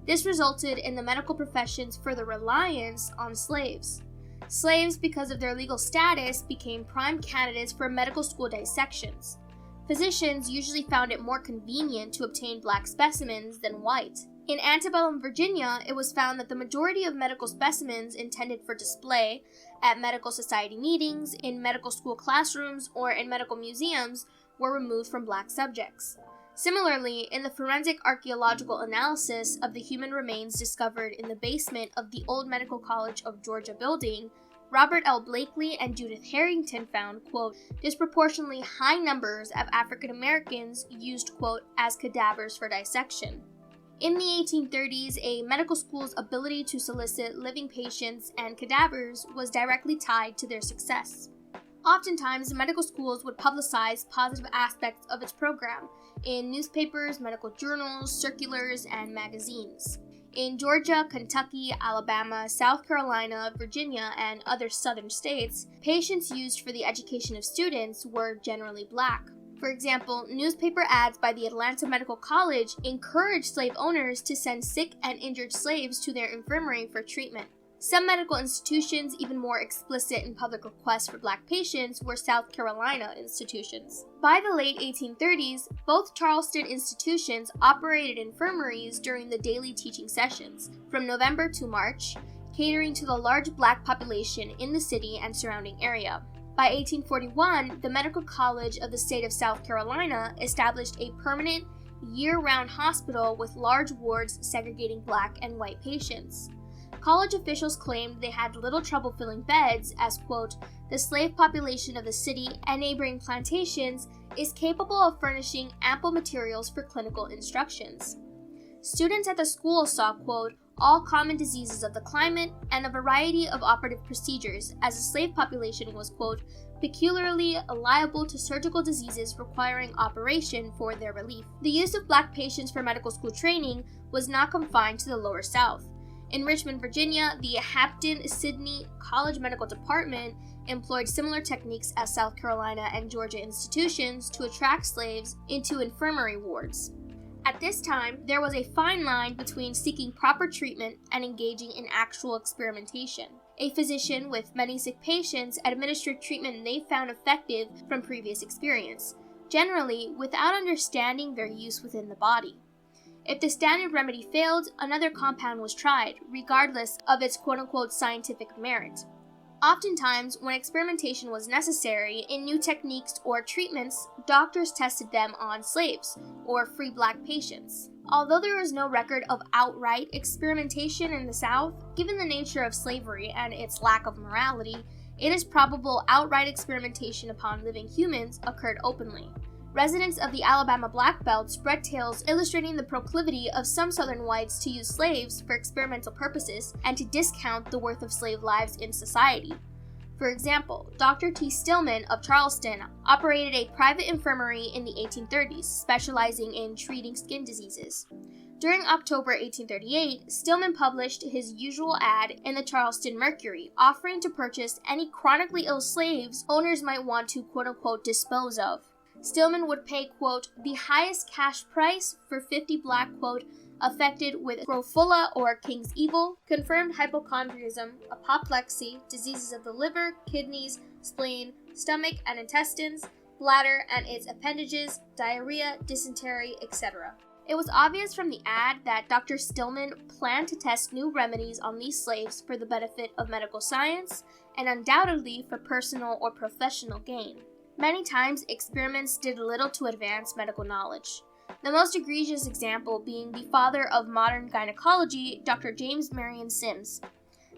This resulted in the medical profession's further reliance on slaves. Slaves, because of their legal status, became prime candidates for medical school dissections. Physicians usually found it more convenient to obtain black specimens than white. In antebellum Virginia, it was found that the majority of medical specimens intended for display at medical society meetings, in medical school classrooms, or in medical museums were removed from black subjects. Similarly, in the forensic archaeological analysis of the human remains discovered in the basement of the Old Medical College of Georgia building, Robert L. Blakely and Judith Harrington found, quote, disproportionately high numbers of African Americans used, quote, as cadavers for dissection. In the 1830s, a medical school's ability to solicit living patients and cadavers was directly tied to their success. Oftentimes, medical schools would publicize positive aspects of its program in newspapers, medical journals, circulars, and magazines. In Georgia, Kentucky, Alabama, South Carolina, Virginia, and other southern states, patients used for the education of students were generally black. For example, newspaper ads by the Atlanta Medical College encouraged slave owners to send sick and injured slaves to their infirmary for treatment. Some medical institutions, even more explicit in public requests for black patients, were South Carolina institutions. By the late 1830s, both Charleston institutions operated infirmaries during the daily teaching sessions, from November to March, catering to the large black population in the city and surrounding area. By 1841, the Medical College of the state of South Carolina established a permanent, year-round hospital with large wards segregating black and white patients. College officials claimed they had little trouble filling beds as, quote, the slave population of the city and neighboring plantations is capable of furnishing ample materials for clinical instructions. Students at the school saw, quote, all common diseases of the climate and a variety of operative procedures, as the slave population was, quote, peculiarly liable to surgical diseases requiring operation for their relief. The use of black patients for medical school training was not confined to the lower South. In Richmond, Virginia, the Hampton-Sydney College Medical Department employed similar techniques as South Carolina and Georgia institutions to attract slaves into infirmary wards. At this time, there was a fine line between seeking proper treatment and engaging in actual experimentation. A physician with many sick patients administered treatment they found effective from previous experience, generally without understanding their use within the body. If the standard remedy failed, another compound was tried, regardless of its quote-unquote scientific merit. Oftentimes, when experimentation was necessary in new techniques or treatments, doctors tested them on slaves or free black patients. Although there is no record of outright experimentation in the South, given the nature of slavery and its lack of morality, it is probable outright experimentation upon living humans occurred openly. Residents of the Alabama Black Belt spread tales illustrating the proclivity of some Southern whites to use slaves for experimental purposes and to discount the worth of slave lives in society. For example, Dr. T. Stillman of Charleston operated a private infirmary in the 1830s, specializing in treating skin diseases. During October 1838, Stillman published his usual ad in the Charleston Mercury, offering to purchase any chronically ill slaves owners might want to quote-unquote dispose of. Stillman would pay, quote, the highest cash price for 50 black, quote, affected with scrofula or king's evil, confirmed hypochondriacism, apoplexy, diseases of the liver, kidneys, spleen, stomach and intestines, bladder and its appendages, diarrhea, dysentery, etc. It was obvious from the ad that Dr. Stillman planned to test new remedies on these slaves for the benefit of medical science and undoubtedly for personal or professional gain. Many times, experiments did little to advance medical knowledge. The most egregious example being the father of modern gynecology, Dr. James Marion Sims.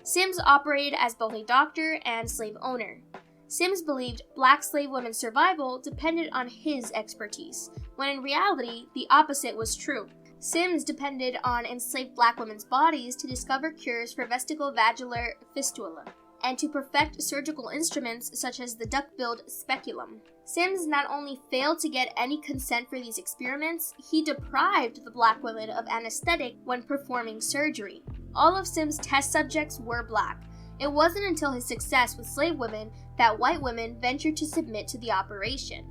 Sims operated as both a doctor and slave owner. Sims believed black slave women's survival depended on his expertise, when in reality, the opposite was true. Sims depended on enslaved black women's bodies to discover cures for vestibular fistula. and to perfect surgical instruments such as the duck-billed speculum. Sims not only failed to get any consent for these experiments, he deprived the black women of anesthetic when performing surgery. All of Sims' test subjects were black. It wasn't until his success with slave women that white women ventured to submit to the operation.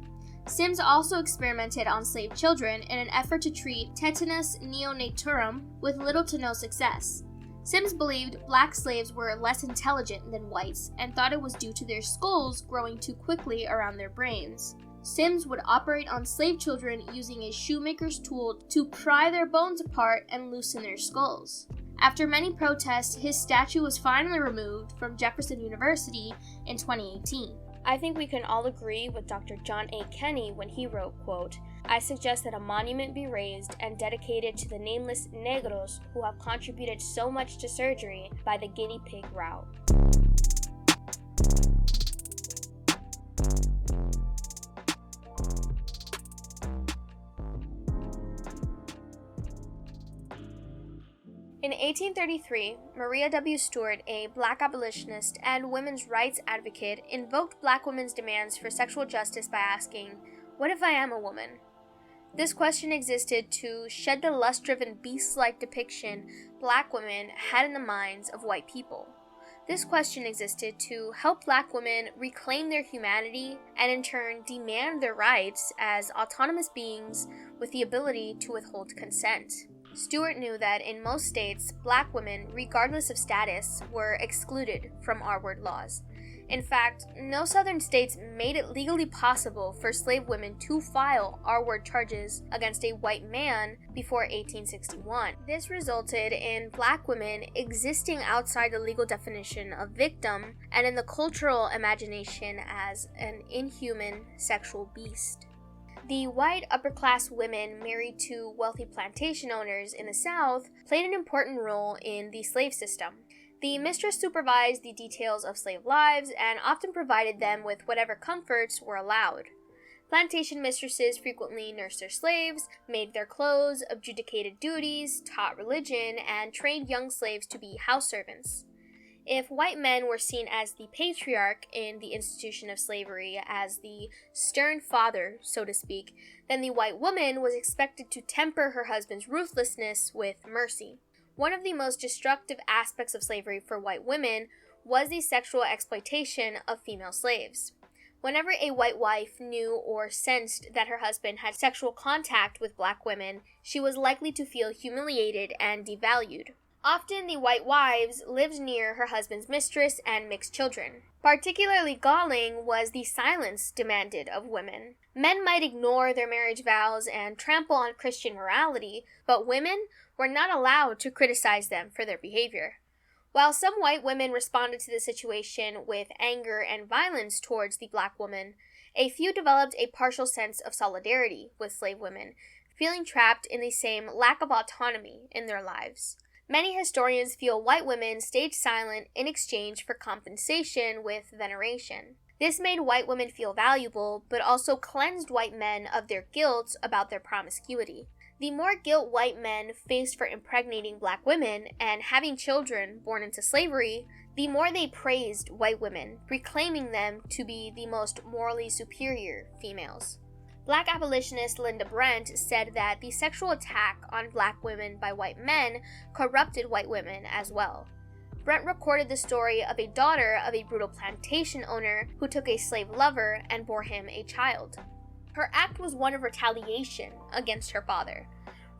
Sims also experimented on slave children in an effort to treat tetanus neonatorum with little to no success. Sims believed black slaves were less intelligent than whites and thought it was due to their skulls growing too quickly around their brains. Sims would operate on slave children using a shoemaker's tool to pry their bones apart and loosen their skulls. After many protests, his statue was finally removed from Jefferson University in 2018. I think we can all agree with Dr. John A. Kenney when he wrote, quote, "I suggest that a monument be raised and dedicated to the nameless negros who have contributed so much to surgery by the guinea pig route." In 1833, Maria W. Stewart, a black abolitionist and women's rights advocate, invoked black women's demands for sexual justice by asking, "What if I am a woman?" This question existed to shed the lust-driven beast-like depiction black women had in the minds of white people. This question existed to help black women reclaim their humanity and in turn demand their rights as autonomous beings with the ability to withhold consent. Stewart knew that in most states, black women, regardless of status, were excluded from R-word laws. In fact, no southern states made it legally possible for slave women to file R-word charges against a white man before 1861. This resulted in black women existing outside the legal definition of victim and in the cultural imagination as an inhuman sexual beast. The white upper-class women married to wealthy plantation owners in the South played an important role in the slave system. The mistress supervised the details of slave lives and often provided them with whatever comforts were allowed. Plantation mistresses frequently nursed their slaves, made their clothes, adjudicated duties, taught religion, and trained young slaves to be house servants. If white men were seen as the patriarch in the institution of slavery, as the stern father, so to speak, then the white woman was expected to temper her husband's ruthlessness with mercy. One of the most destructive aspects of slavery for white women was the sexual exploitation of female slaves. Whenever a white wife knew or sensed that her husband had sexual contact with black women, she was likely to feel humiliated and devalued. Often, the white wives lived near her husband's mistress and mixed children. Particularly galling was the silence demanded of women. Men might ignore their marriage vows and trample on Christian morality, but women were not allowed to criticize them for their behavior. While some white women responded to the situation with anger and violence towards the black woman, a few developed a partial sense of solidarity with slave women, feeling trapped in the same lack of autonomy in their lives. Many historians feel white women stayed silent in exchange for compensation with veneration. This made white women feel valuable, but also cleansed white men of their guilt about their promiscuity. The more guilt white men faced for impregnating black women and having children born into slavery, the more they praised white women, reclaiming them to be the most morally superior females. Black abolitionist Linda Brent said that the sexual attack on black women by white men corrupted white women as well. Brent recorded the story of a daughter of a brutal plantation owner who took a slave lover and bore him a child. Her act was one of retaliation against her father.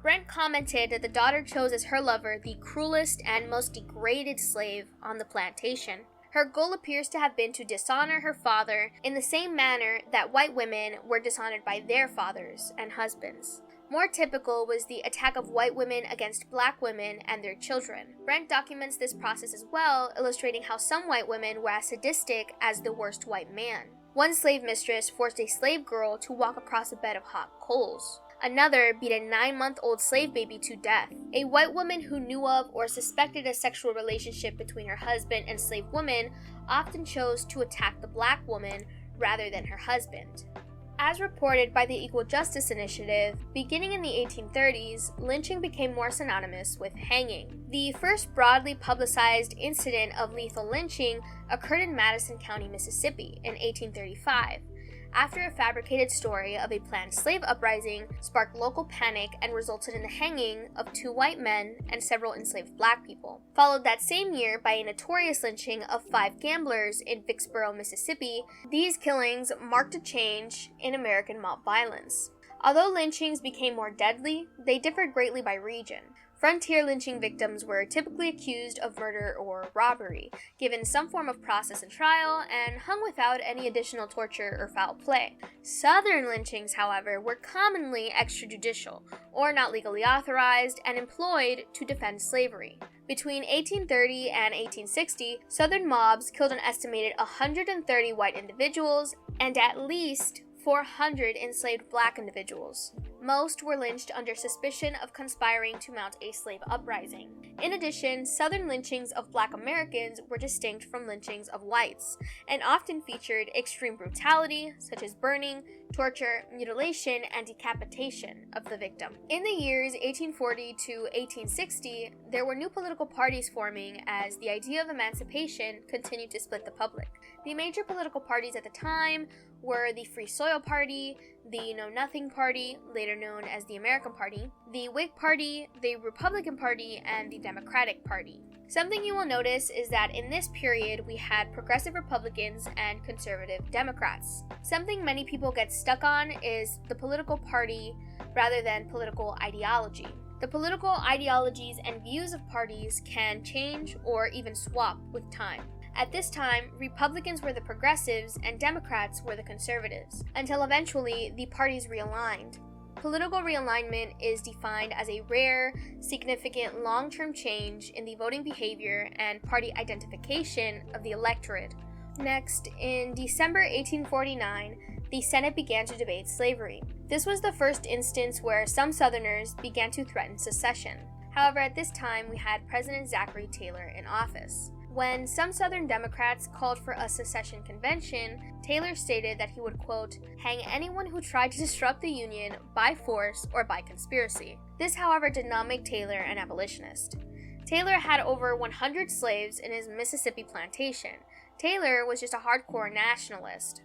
Brent commented that the daughter chose as her lover the cruelest and most degraded slave on the plantation. Her goal appears to have been to dishonor her father in the same manner that white women were dishonored by their fathers and husbands. More typical was the attack of white women against black women and their children. Brent documents this process as well, illustrating how some white women were as sadistic as the worst white man. One slave mistress forced a slave girl to walk across a bed of hot coals. Another beat a 9-month-old slave baby to death. A white woman who knew of or suspected a sexual relationship between her husband and slave woman often chose to attack the black woman rather than her husband. As reported by the Equal Justice Initiative, beginning in the 1830s, lynching became more synonymous with hanging. The first broadly publicized incident of lethal lynching occurred in Madison County, Mississippi in 1835. After a fabricated story of a planned slave uprising sparked local panic and resulted in the hanging of 2 white men and several enslaved black people. Followed that same year by a notorious lynching of 5 gamblers in Vicksboro, Mississippi, these killings marked a change in American mob violence. Although lynchings became more deadly, they differed greatly by region. Frontier lynching victims were typically accused of murder or robbery, given some form of process and trial, and hung without any additional torture or foul play. Southern lynchings, however, were commonly extrajudicial, or not legally authorized, and employed to defend slavery. Between 1830 and 1860, Southern mobs killed an estimated 130 white individuals and at least 400 enslaved black individuals. Most were lynched under suspicion of conspiring to mount a slave uprising. In addition, Southern lynchings of Black Americans were distinct from lynchings of whites, and often featured extreme brutality, such as burning, torture, mutilation, and decapitation of the victim. In the years 1840 to 1860, there were new political parties forming as the idea of emancipation continued to split the public. The major political parties at the time were the Free Soil Party, the Know Nothing Party, later known as the American Party, the Whig Party, the Republican Party, and the Democratic Party. Something you will notice is that in this period we had progressive Republicans and conservative Democrats. Something many people get stuck on is the political party rather than political ideology. The political ideologies and views of parties can change or even swap with time. At this time, Republicans were the progressives and Democrats were the conservatives, until eventually the parties realigned. Political realignment is defined as a rare, significant long-term change in the voting behavior and party identification of the electorate. Next, in December 1849, the Senate began to debate slavery. This was the first instance where some Southerners began to threaten secession. However, at this time, we had President Zachary Taylor in office. When some Southern Democrats called for a secession convention, Taylor stated that he would, quote, hang anyone who tried to disrupt the Union by force or by conspiracy. This, however, did not make Taylor an abolitionist. Taylor had over 100 slaves in his Mississippi plantation. Taylor was just a hardcore nationalist.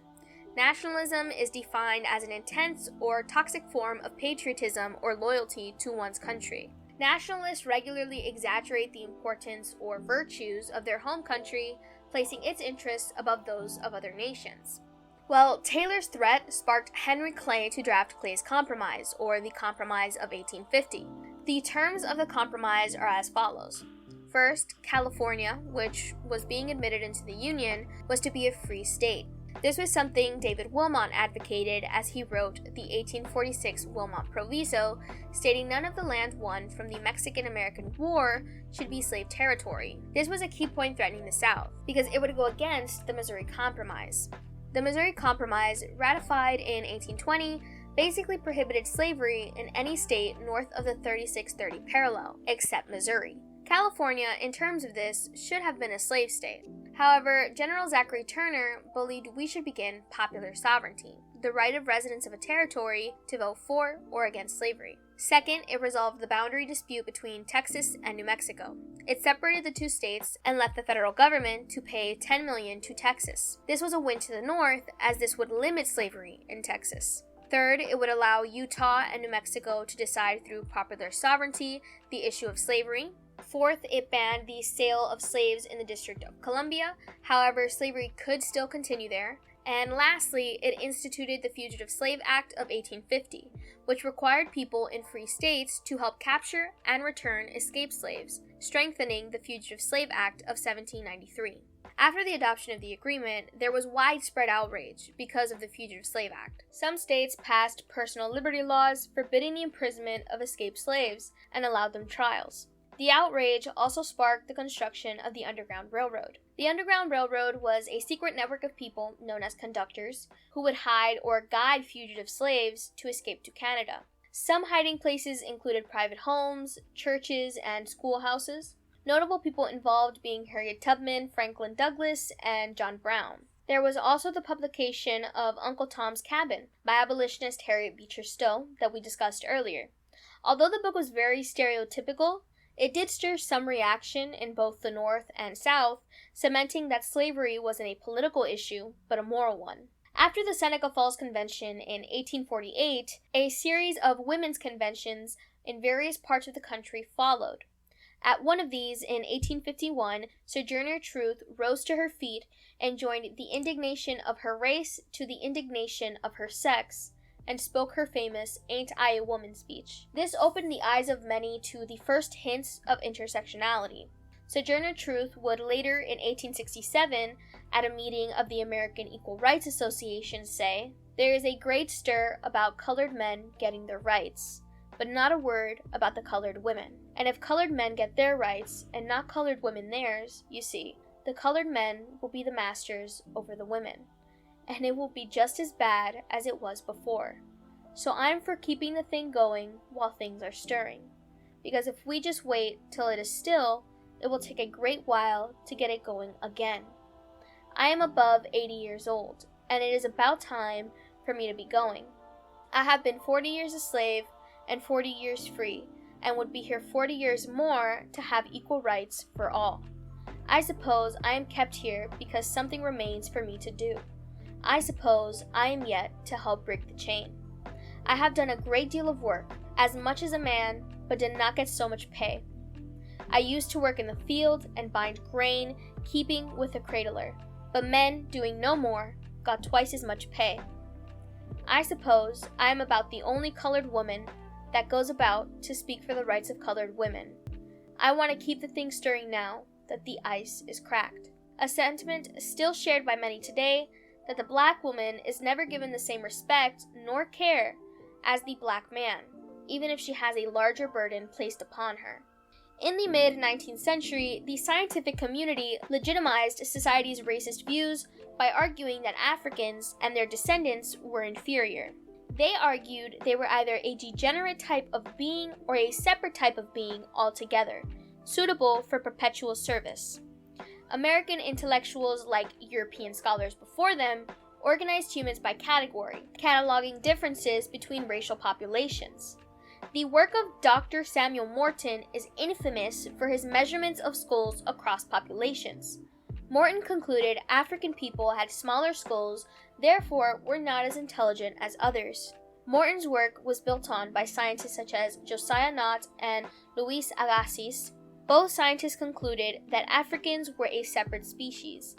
Nationalism is defined as an intense or toxic form of patriotism or loyalty to one's country. Nationalists regularly exaggerate the importance or virtues of their home country, placing its interests above those of other nations. Well, Taylor's threat sparked Henry Clay to draft Clay's Compromise, or the Compromise of 1850. The terms of the compromise are as follows. First, California, which was being admitted into the Union, was to be a free state. This was something David Wilmot advocated as he wrote the 1846 Wilmot Proviso, stating none of the land won from the Mexican-American War should be slave territory. This was a key point threatening the South, because it would go against the Missouri Compromise. The Missouri Compromise, ratified in 1820, basically prohibited slavery in any state north of the 3630 parallel, except Missouri. California, in terms of this, should have been a slave state. However, General Zachary Turner believed we should begin popular sovereignty, the right of residents of a territory to vote for or against slavery. Second, it resolved the boundary dispute between Texas and New Mexico. It separated the two states and left the federal government to pay $10 million to Texas. This was a win to the north, as this would limit slavery in Texas. Third, it would allow Utah and New Mexico to decide through popular sovereignty the issue of slavery. Fourth, it banned the sale of slaves in the District of Columbia. However, slavery could still continue there. And lastly, it instituted the Fugitive Slave Act of 1850, which required people in free states to help capture and return escaped slaves, strengthening the Fugitive Slave Act of 1793. After the adoption of the agreement, there was widespread outrage because of the Fugitive Slave Act. Some states passed personal liberty laws forbidding the imprisonment of escaped slaves and allowed them trials. The outrage also sparked the construction of the Underground Railroad. The Underground Railroad was a secret network of people, known as conductors, who would hide or guide fugitive slaves to escape to Canada. Some hiding places included private homes, churches, and schoolhouses. Notable people involved being Harriet Tubman, Franklin Douglass, and John Brown. There was also the publication of Uncle Tom's Cabin by abolitionist Harriet Beecher Stowe that we discussed earlier. Although the book was very stereotypical, it did stir some reaction in both the North and South, cementing that slavery wasn't a political issue, but a moral one. After the Seneca Falls Convention in 1848, a series of women's conventions in various parts of the country followed. At one of these, in 1851, Sojourner Truth rose to her feet and joined the indignation of her race to the indignation of her sex, and spoke her famous "Ain't I a Woman" speech. This opened the eyes of many to the first hints of intersectionality. Sojourner Truth would later, in 1867, at a meeting of the American Equal Rights Association, say, "There is a great stir about colored men getting their rights, but not a word about the colored women. And if colored men get their rights, and not colored women theirs, you see, the colored men will be the masters over the women, and it will be just as bad as it was before. So I'm for keeping the thing going while things are stirring, because if we just wait till it is still, it will take a great while to get it going again. I am above 80 years old, and it is about time for me to be going. I have been 40 years a slave and 40 years free, and would be here 40 years more to have equal rights for all. I suppose I am kept here because something remains for me to do. I suppose I am yet to help break the chain. I have done a great deal of work, as much as a man, but did not get so much pay. I used to work in the field and bind grain, keeping with a cradler, but men, doing no more, got twice as much pay. I suppose I am about the only colored woman that goes about to speak for the rights of colored women. I want to keep the thing stirring now that the ice is cracked." A sentiment still shared by many today, that the black woman is never given the same respect nor care as the black man, even if she has a larger burden placed upon her. In the mid-19th century, the scientific community legitimized society's racist views by arguing that Africans and their descendants were inferior. They argued they were either a degenerate type of being or a separate type of being altogether, suitable for perpetual service. American intellectuals, like European scholars before them, organized humans by category, cataloging differences between racial populations. The work of Dr. Samuel Morton is infamous for his measurements of skulls across populations. Morton concluded African people had smaller skulls, therefore were not as intelligent as others. Morton's work was built on by scientists such as Josiah Nott and Luis Agassiz. Both scientists concluded that Africans were a separate species.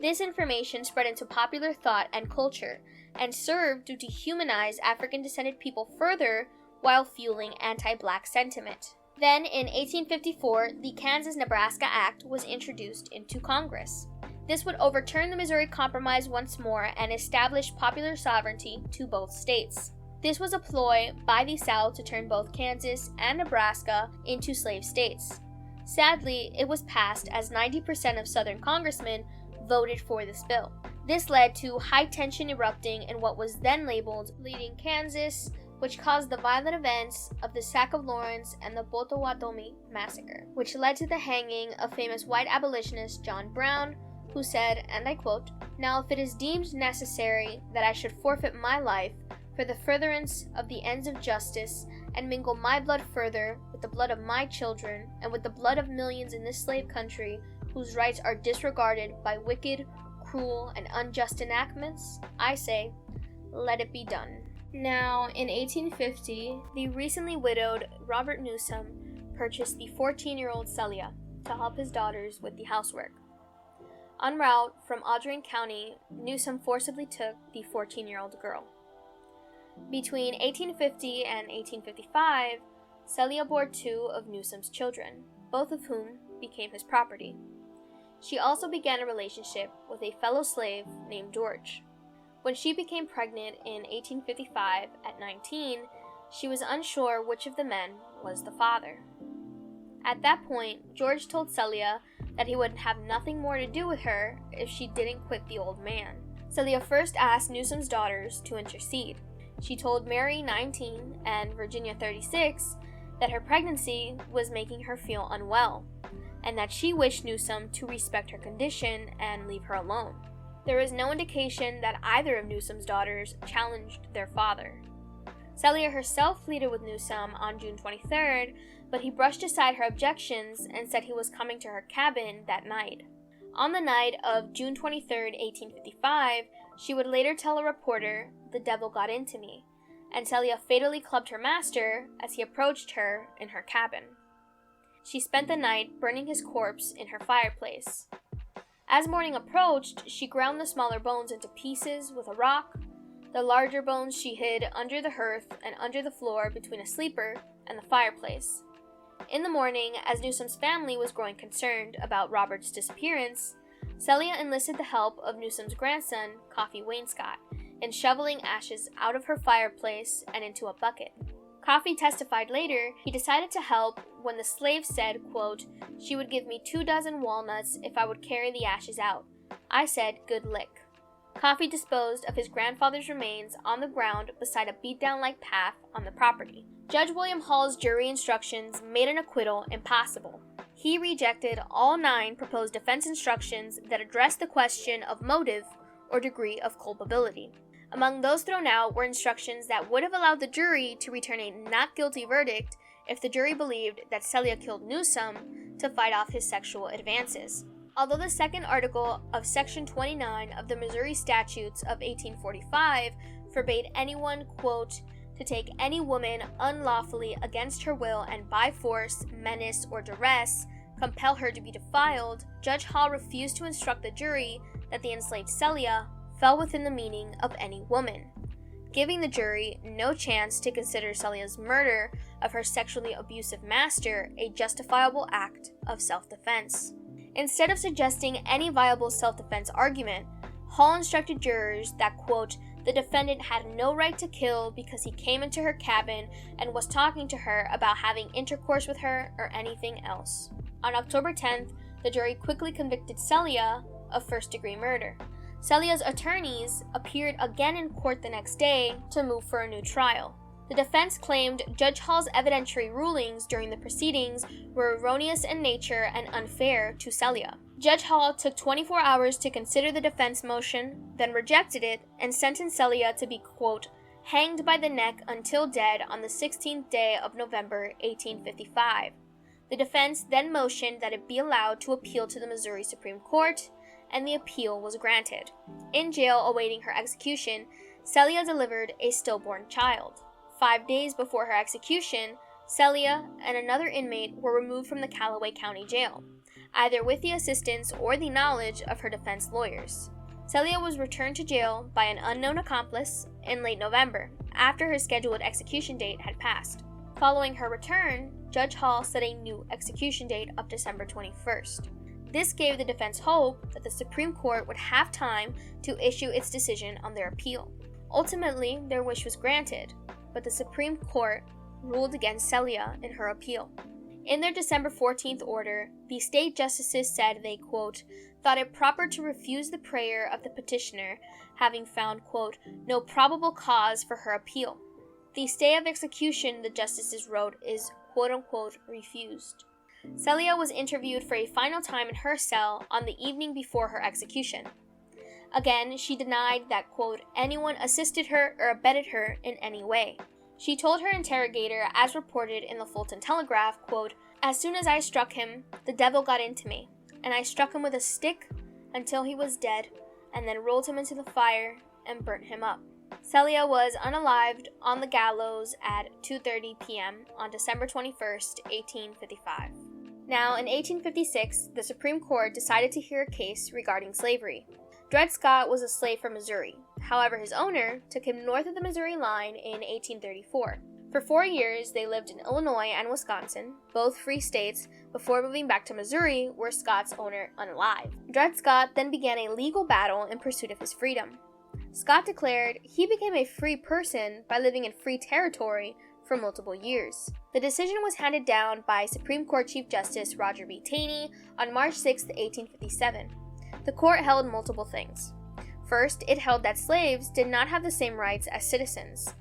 This information spread into popular thought and culture, and served to dehumanize African-descended people further while fueling anti-black sentiment. Then, in 1854, the Kansas-Nebraska Act was introduced into Congress. This would overturn the Missouri Compromise once more and establish popular sovereignty to both states. This was a ploy by the South to turn both Kansas and Nebraska into slave states. Sadly, it was passed as 90% of Southern congressmen voted for this bill. This led to high tension erupting in what was then labeled Bleeding Kansas, which caused the violent events of the Sack of Lawrence and the Potawatomi Massacre, which led to the hanging of famous white abolitionist John Brown, who said, and I quote, "Now if it is deemed necessary that I should forfeit my life for the furtherance of the ends of justice, and mingle my blood further with the blood of my children, and with the blood of millions in this slave country whose rights are disregarded by wicked, cruel, and unjust enactments, I say, let it be done." Now, in 1850, the recently widowed Robert Newsom purchased the 14-year-old Celia to help his daughters with the housework. En route from Audrain County, Newsom forcibly took the 14-year-old girl. Between 1850 and 1855, Celia bore 2 of Newsom's children, both of whom became his property. She also began a relationship with a fellow slave named George. When she became pregnant in 1855 at 19, she was unsure which of the men was the father. At that point, George told Celia that he would have nothing more to do with her if she didn't quit the old man. Celia first asked Newsom's daughters to intercede. She told Mary, 19, and Virginia, 36, that her pregnancy was making her feel unwell, and that she wished Newsom to respect her condition and leave her alone. There is no indication that either of Newsom's daughters challenged their father. Celia herself pleaded with Newsom on June 23rd, but he brushed aside her objections and said he was coming to her cabin that night. On the night of June 23rd, 1855, she would later tell a reporter, "The devil got into me," and Celia fatally clubbed her master as he approached her in her cabin. She spent the night burning his corpse in her fireplace. As morning approached, she ground the smaller bones into pieces with a rock. The larger bones she hid under the hearth and under the floor between a sleeper and the fireplace. In the morning, as Newsom's family was growing concerned about Robert's disappearance, Celia enlisted the help of Newsom's grandson, Coffee Wainscott, in shoveling ashes out of her fireplace and into a bucket. Coffee testified later he decided to help when the slave said, quote, "She would give me 24 walnuts if I would carry the ashes out. I said, good lick." Coffee disposed of his grandfather's remains on the ground beside a beat-down-like path on the property. Judge William Hall's jury instructions made an acquittal impossible. He rejected all 9 proposed defense instructions that addressed the question of motive or degree of culpability. Among those thrown out were instructions that would have allowed the jury to return a not guilty verdict if the jury believed that Celia killed Newsom to fight off his sexual advances. Although the second article of Section 29 of the Missouri Statutes of 1845 forbade anyone, quote, "to take any woman unlawfully against her will and by force, menace, or duress, compel her to be defiled," Judge Hall refused to instruct the jury that the enslaved Celia fell within the meaning of any woman, giving the jury no chance to consider Celia's murder of her sexually abusive master a justifiable act of self-defense. Instead of suggesting any viable self-defense argument, Hall instructed jurors that, quote, "the defendant had no right to kill because he came into her cabin and was talking to her about having intercourse with her or anything else." On October 10th, the jury quickly convicted Celia of first-degree murder. Celia's attorneys appeared again in court the next day to move for a new trial. The defense claimed Judge Hall's evidentiary rulings during the proceedings were erroneous in nature and unfair to Celia. Judge Hall took 24 hours to consider the defense motion, then rejected it, and sentenced Celia to be, quote, "hanged by the neck until dead on the 16th day of November, 1855. The defense then motioned that it be allowed to appeal to the Missouri Supreme Court, and the appeal was granted. In jail awaiting her execution, Celia delivered a stillborn child. 5 days before her execution, Celia and another inmate were removed from the Callaway County Jail, either with the assistance or the knowledge of her defense lawyers. Celia was returned to jail by an unknown accomplice in late November, after her scheduled execution date had passed. Following her return, Judge Hall set a new execution date of December 21st. This gave the defense hope that the Supreme Court would have time to issue its decision on their appeal. Ultimately, their wish was granted, but the Supreme Court ruled against Celia in her appeal. In their December 14th order, the state justices said they, quote, "thought it proper to refuse the prayer of the petitioner, having found, quote, no probable cause for her appeal. The stay of execution," the justices wrote, "is, quote unquote, refused." Celia was interviewed for a final time in her cell on the evening before her execution. Again, she denied that, quote, anyone assisted her or abetted her in any way. She told her interrogator, as reported in the Fulton Telegraph, quote, "As soon as I struck him, the devil got into me, and I struck him with a stick until he was dead, and then rolled him into the fire and burnt him up." Celia was unalived on the gallows at 2:30 p.m. on December 21st, 1855. Now, in 1856, the Supreme Court decided to hear a case regarding slavery. Dred Scott was a slave from Missouri. However, his owner took him north of the Missouri line in 1834. For 4 years, they lived in Illinois and Wisconsin, both free states, before moving back to Missouri, where Scott's owner unalived. Dred Scott then began a legal battle in pursuit of his freedom. Scott declared he became a free person by living in free territory for multiple years. The decision was handed down by Supreme Court Chief Justice Roger B. Taney on March 6, 1857. The court held multiple things. First, it held that slaves did not have the same rights as citizens.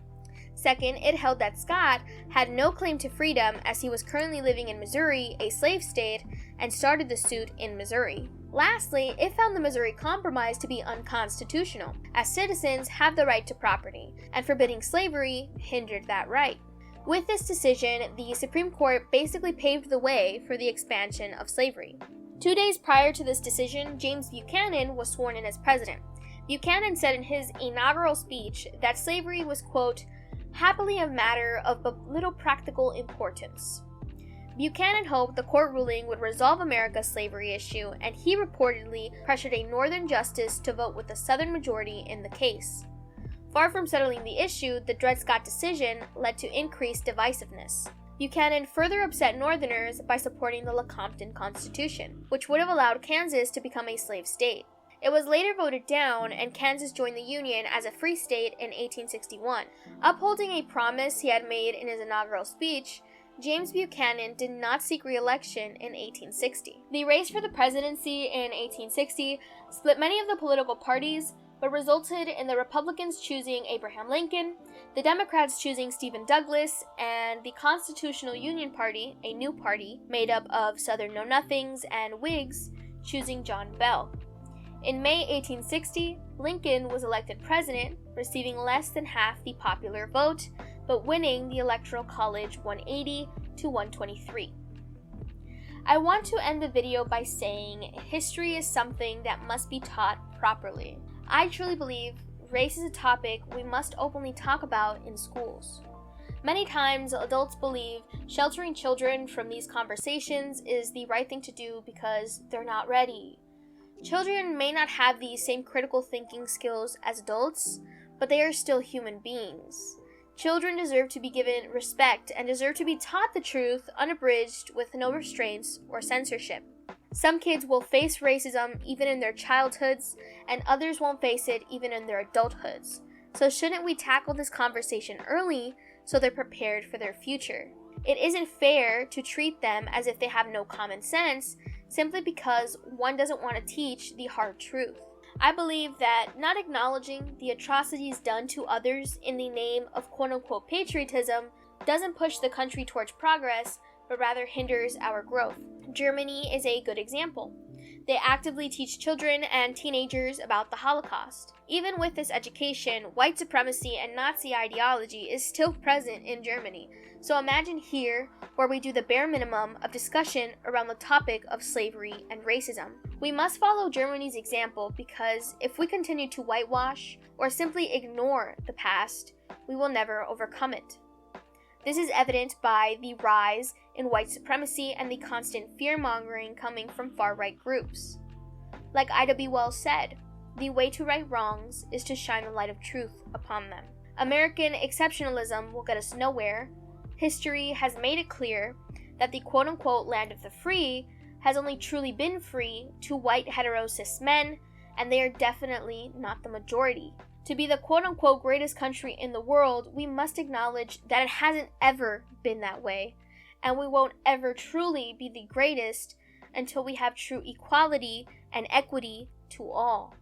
Second, it held that Scott had no claim to freedom as he was currently living in Missouri, a slave state, and started the suit in Missouri. Lastly, it found the Missouri Compromise to be unconstitutional, as citizens have the right to property, and forbidding slavery hindered that right. With this decision, the Supreme Court basically paved the way for the expansion of slavery. 2 days prior to this decision, James Buchanan was sworn in as president. Buchanan said in his inaugural speech that slavery was, quote, happily a matter of but little practical importance. Buchanan hoped the court ruling would resolve America's slavery issue, and he reportedly pressured a Northern justice to vote with the Southern majority in the case. Far from settling the issue, the Dred Scott decision led to increased divisiveness. Buchanan further upset Northerners by supporting the Lecompton Constitution, which would have allowed Kansas to become a slave state. It was later voted down, and Kansas joined the Union as a free state in 1861. Upholding a promise he had made in his inaugural speech, James Buchanan did not seek re-election in 1860. The race for the presidency in 1860 split many of the political parties, but resulted in the Republicans choosing Abraham Lincoln, the Democrats choosing Stephen Douglas, and the Constitutional Union Party, a new party made up of Southern Know-Nothings and Whigs, choosing John Bell. In May 1860, Lincoln was elected president, receiving less than half the popular vote, but winning the Electoral College 180 to 123. I want to end the video by saying history is something that must be taught properly. I truly believe race is a topic we must openly talk about in schools. Many times, adults believe sheltering children from these conversations is the right thing to do because they're not ready. Children may not have the same critical thinking skills as adults, but they are still human beings. Children deserve to be given respect and deserve to be taught the truth unabridged with no restraints or censorship. Some kids will face racism even in their childhoods, and others won't face it even in their adulthoods. So shouldn't we tackle this conversation early so they're prepared for their future? It isn't fair to treat them as if they have no common sense simply because one doesn't want to teach the hard truth. I believe that not acknowledging the atrocities done to others in the name of quote-unquote patriotism doesn't push the country towards progress, but rather hinders our growth. Germany is a good example. They actively teach children and teenagers about the Holocaust. Even with this education, white supremacy and Nazi ideology is still present in Germany. So imagine here, where we do the bare minimum of discussion around the topic of slavery and racism. We must follow Germany's example because if we continue to whitewash or simply ignore the past, we will never overcome it. This is evident by the rise in white supremacy and the constant fear-mongering coming from far-right groups. Like Ida B. Wells said, the way to right wrongs is to shine the light of truth upon them. American exceptionalism will get us nowhere. History has made it clear that the quote-unquote land of the free has only truly been free to white hetero-cis men, and they are definitely not the majority. To be the quote-unquote greatest country in the world, we must acknowledge that it hasn't ever been that way, and we won't ever truly be the greatest until we have true equality and equity to all.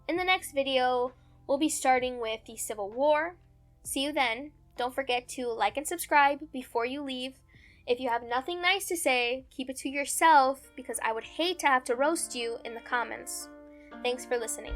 In the next video, we'll be starting with the Civil War. See you then. Don't forget to like and subscribe before you leave. If you have nothing nice to say, keep it to yourself because I would hate to have to roast you in the comments. Thanks for listening.